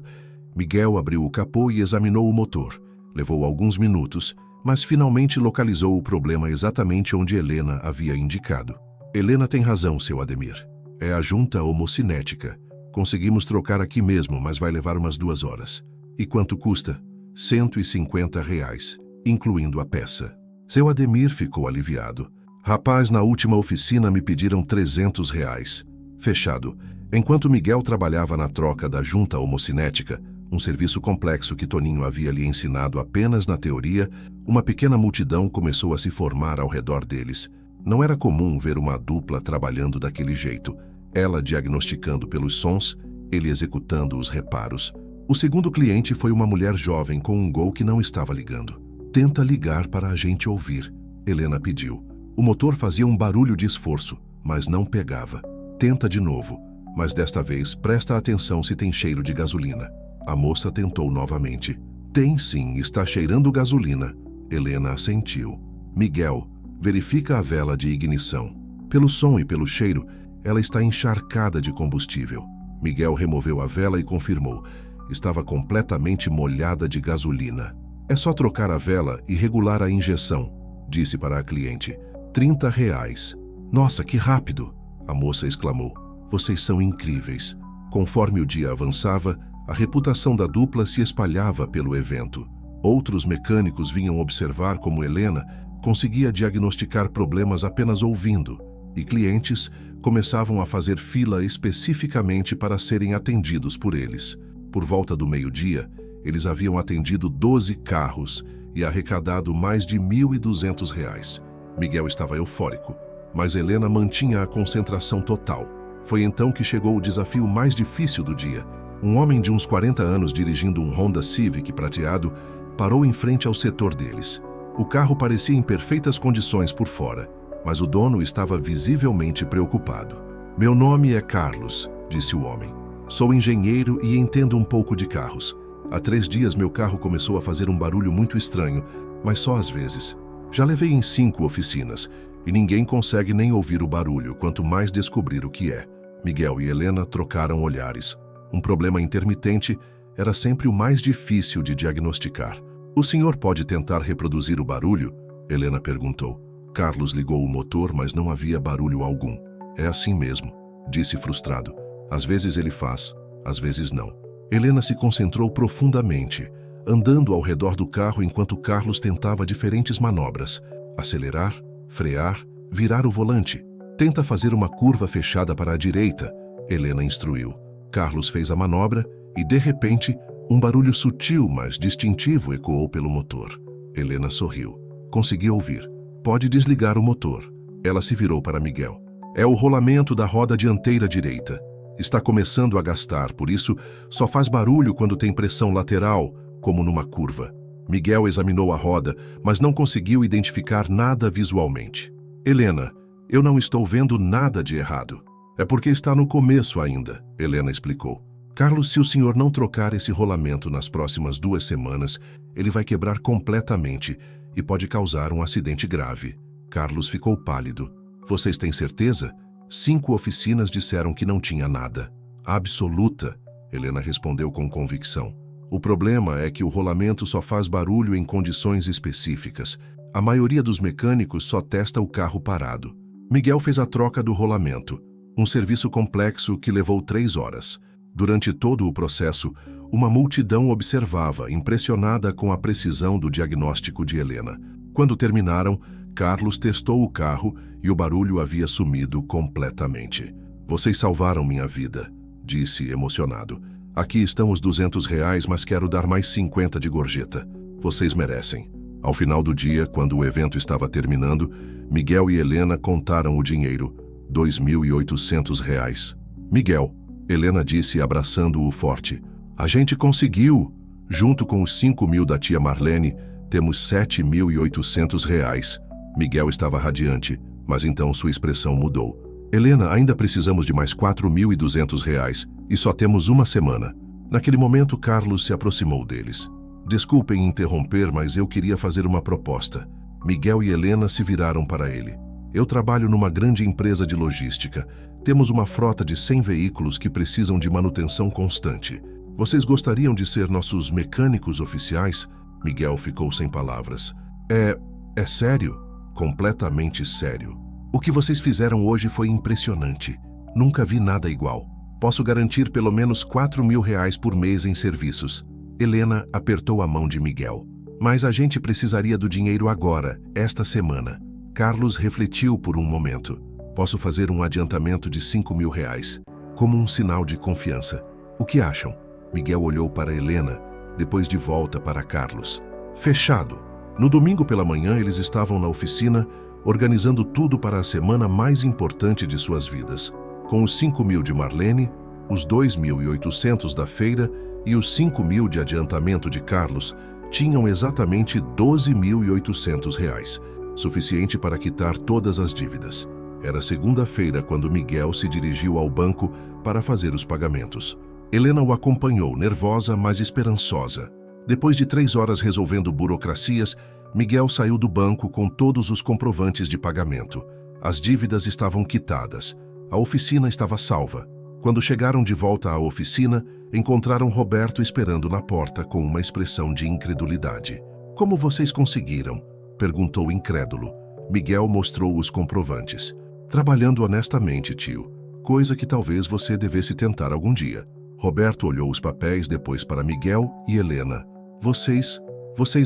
Miguel abriu o capô e examinou o motor. Levou alguns minutos, mas finalmente localizou o problema exatamente onde Helena havia indicado. "Helena tem razão, seu Ademir. É a junta homocinética. Conseguimos trocar aqui mesmo, mas vai levar umas 2 horas. E quanto custa? R$ 150, incluindo a peça." Seu Ademir ficou aliviado. "Rapaz, na última oficina me pediram R$ 300. Fechado." Enquanto Miguel trabalhava na troca da junta homocinética, um serviço complexo que Toninho havia lhe ensinado apenas na teoria, uma pequena multidão começou a se formar ao redor deles. Não era comum ver uma dupla trabalhando daquele jeito, ela diagnosticando pelos sons, ele executando os reparos. O segundo cliente foi uma mulher jovem com um Gol que não estava ligando. "Tenta ligar para a gente ouvir", Helena pediu. O motor fazia um barulho de esforço, mas não pegava. "Tenta de novo, mas desta vez presta atenção se tem cheiro de gasolina." A moça tentou novamente. "Tem sim, está cheirando gasolina." Helena assentiu. "Miguel, verifica a vela de ignição. Pelo som e pelo cheiro, ela está encharcada de combustível." Miguel removeu a vela e confirmou. Estava completamente molhada de gasolina. "É só trocar a vela e regular a injeção", disse para a cliente. R$ 30. "Nossa, que rápido!" a moça exclamou. "Vocês são incríveis." Conforme o dia avançava, a reputação da dupla se espalhava pelo evento. Outros mecânicos vinham observar como Helena conseguia diagnosticar problemas apenas ouvindo, e clientes começavam a fazer fila especificamente para serem atendidos por eles. Por volta do meio-dia, eles haviam atendido 12 carros e arrecadado mais de R$ 1.200. Miguel estava eufórico, mas Helena mantinha a concentração total. Foi então que chegou o desafio mais difícil do dia. Um homem de uns 40 anos dirigindo um Honda Civic prateado parou em frente ao setor deles. O carro parecia em perfeitas condições por fora, mas o dono estava visivelmente preocupado. "Meu nome é Carlos", disse o homem. "Sou engenheiro e entendo um pouco de carros. Há 3 dias meu carro começou a fazer um barulho muito estranho, mas só às vezes. Já levei em 5 oficinas e ninguém consegue nem ouvir o barulho, quanto mais descobrir o que é." Miguel e Helena trocaram olhares. Um problema intermitente era sempre o mais difícil de diagnosticar. "O senhor pode tentar reproduzir o barulho?", Helena perguntou. Carlos ligou o motor, mas não havia barulho algum. "É assim mesmo", disse frustrado. "Às vezes ele faz, às vezes não." Helena se concentrou profundamente, andando ao redor do carro enquanto Carlos tentava diferentes manobras. Acelerar, frear, virar o volante. "Tenta fazer uma curva fechada para a direita", Helena instruiu. Carlos fez a manobra e, de repente, um barulho sutil, mas distintivo ecoou pelo motor. Helena sorriu. Consegui ouvir. "Pode desligar o motor." Ela se virou para Miguel. É o rolamento da roda dianteira direita. Está começando a gastar, por isso só faz barulho quando tem pressão lateral, como numa curva. Miguel examinou a roda, mas não conseguiu identificar nada visualmente. Helena, eu não estou vendo nada de errado. É porque está no começo ainda, Helena explicou. Carlos, se o senhor não trocar esse rolamento nas próximas 2 semanas, ele vai quebrar completamente e pode causar um acidente grave. Carlos ficou pálido. Vocês têm certeza? 5 oficinas disseram que não tinha nada. Absoluta, Helena respondeu com convicção. O problema é que o rolamento só faz barulho em condições específicas. A maioria dos mecânicos só testa o carro parado. Miguel fez a troca do rolamento, um serviço complexo que levou 3 horas. Durante todo o processo, uma multidão observava, impressionada com a precisão do diagnóstico de Helena. Quando terminaram, Carlos testou o carro e o barulho havia sumido completamente. Vocês salvaram minha vida, disse emocionado. Aqui estão os R$200, mas quero dar mais 50 de gorjeta. Vocês merecem. Ao final do dia, quando o evento estava terminando, Miguel e Helena contaram o dinheiro, R$2.800. Miguel, Helena disse abraçando-o forte. A gente conseguiu! Junto com os 5.000 da tia Marlene, temos R$7.800. Miguel estava radiante, mas então sua expressão mudou. Helena, ainda precisamos de mais R$4.200 e só temos 1 semana. Naquele momento, Carlos se aproximou deles. Desculpem interromper, mas eu queria fazer uma proposta. Miguel e Helena se viraram para ele. Eu trabalho numa grande empresa de logística. Temos uma frota de 100 veículos que precisam de manutenção constante. Vocês gostariam de ser nossos mecânicos oficiais? Miguel ficou sem palavras. É sério? Completamente sério. O que vocês fizeram hoje foi impressionante. Nunca vi nada igual. Posso garantir pelo menos R$4.000 por mês em serviços. Helena apertou a mão de Miguel. Mas a gente precisaria do dinheiro agora, esta semana. Carlos refletiu por um momento. Posso fazer um adiantamento de R$5.000, como um sinal de confiança. O que acham? Miguel olhou para Helena, depois de volta para Carlos. Fechado. No domingo pela manhã, eles estavam na oficina, organizando tudo para a semana mais importante de suas vidas. Com os 5.000 de Marlene, os 2.800 da feira e os 5.000 de adiantamento de Carlos, tinham exatamente R$12.800, suficiente para quitar todas as dívidas. Era segunda-feira quando Miguel se dirigiu ao banco para fazer os pagamentos. Helena o acompanhou, nervosa, mas esperançosa. Depois de 3 horas resolvendo burocracias, Miguel saiu do banco com todos os comprovantes de pagamento. As dívidas estavam quitadas. A oficina estava salva. Quando chegaram de volta à oficina, encontraram Roberto esperando na porta com uma expressão de incredulidade. Como vocês conseguiram? Perguntou incrédulo. Miguel mostrou os comprovantes. Trabalhando honestamente, tio. Coisa que talvez você devesse tentar algum dia. Roberto olhou os papéis, depois para Miguel e Helena. Vocês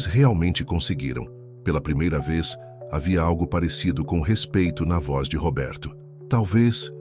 realmente conseguiram. Pela primeira vez, havia algo parecido com respeito na voz de Roberto. Talvez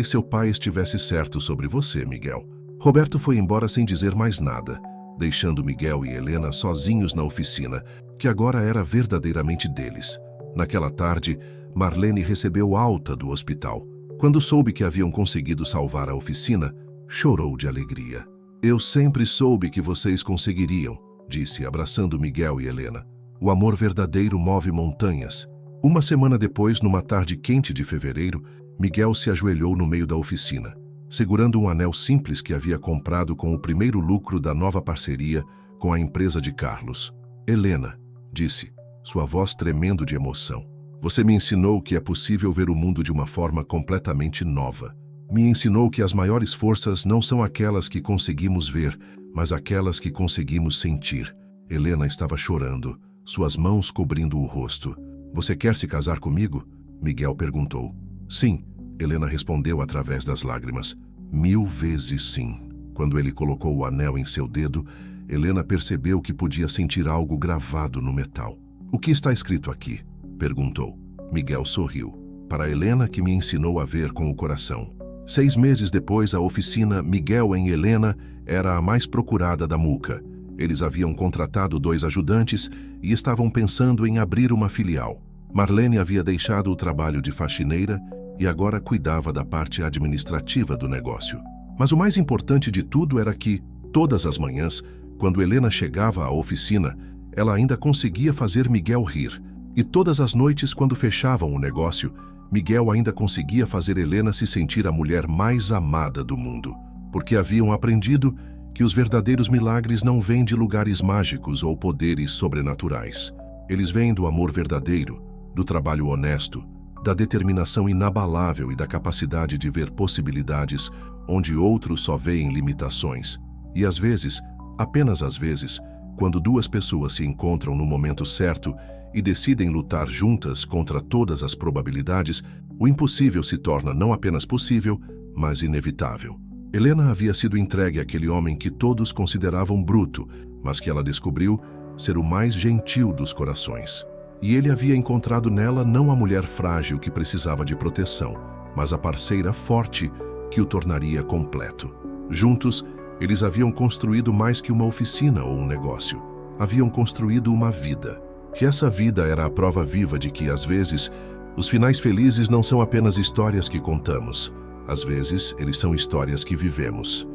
seu pai estivesse certo sobre você, Miguel. Roberto foi embora sem dizer mais nada, deixando Miguel e Helena sozinhos na oficina, que agora era verdadeiramente deles. Naquela tarde, Marlene recebeu alta do hospital. Quando soube que haviam conseguido salvar a oficina, chorou de alegria. Eu sempre soube que vocês conseguiriam, disse, abraçando Miguel e Helena. O amor verdadeiro move montanhas. 1 semana depois, numa tarde quente de fevereiro, Miguel se ajoelhou no meio da oficina, segurando um anel simples que havia comprado com o primeiro lucro da nova parceria com a empresa de Carlos. Helena, disse, sua voz tremendo de emoção. Você me ensinou que é possível ver o mundo de uma forma completamente nova. Me ensinou que as maiores forças não são aquelas que conseguimos ver, mas aquelas que conseguimos sentir. Helena estava chorando, suas mãos cobrindo o rosto. Você quer se casar comigo? Miguel perguntou. Sim, Helena respondeu através das lágrimas. 1000 vezes sim. Quando ele colocou o anel em seu dedo, Helena percebeu que podia sentir algo gravado no metal. O que está escrito aqui? Perguntou. Miguel sorriu. Para Helena, que me ensinou a ver com o coração. 6 meses depois, a oficina Miguel em Helena era a mais procurada da Muca. Eles haviam contratado 2 ajudantes e estavam pensando em abrir uma filial. Marlene havia deixado o trabalho de faxineira e agora cuidava da parte administrativa do negócio. Mas o mais importante de tudo era que, todas as manhãs, quando Helena chegava à oficina, ela ainda conseguia fazer Miguel rir. E todas as noites, quando fechavam o negócio, Miguel ainda conseguia fazer Helena se sentir a mulher mais amada do mundo. Porque haviam aprendido que os verdadeiros milagres não vêm de lugares mágicos ou poderes sobrenaturais. Eles vêm do amor verdadeiro, do trabalho honesto, da determinação inabalável e da capacidade de ver possibilidades onde outros só veem limitações. E às vezes, apenas às vezes, quando duas pessoas se encontram no momento certo e decidem lutar juntas contra todas as probabilidades, o impossível se torna não apenas possível, mas inevitável. Helena havia sido entregue àquele homem que todos consideravam bruto, mas que ela descobriu ser o mais gentil dos corações. E ele havia encontrado nela não a mulher frágil que precisava de proteção, mas a parceira forte que o tornaria completo. Juntos, eles haviam construído mais que uma oficina ou um negócio. Haviam construído uma vida. E essa vida era a prova viva de que, às vezes, os finais felizes não são apenas histórias que contamos. Às vezes, eles são histórias que vivemos.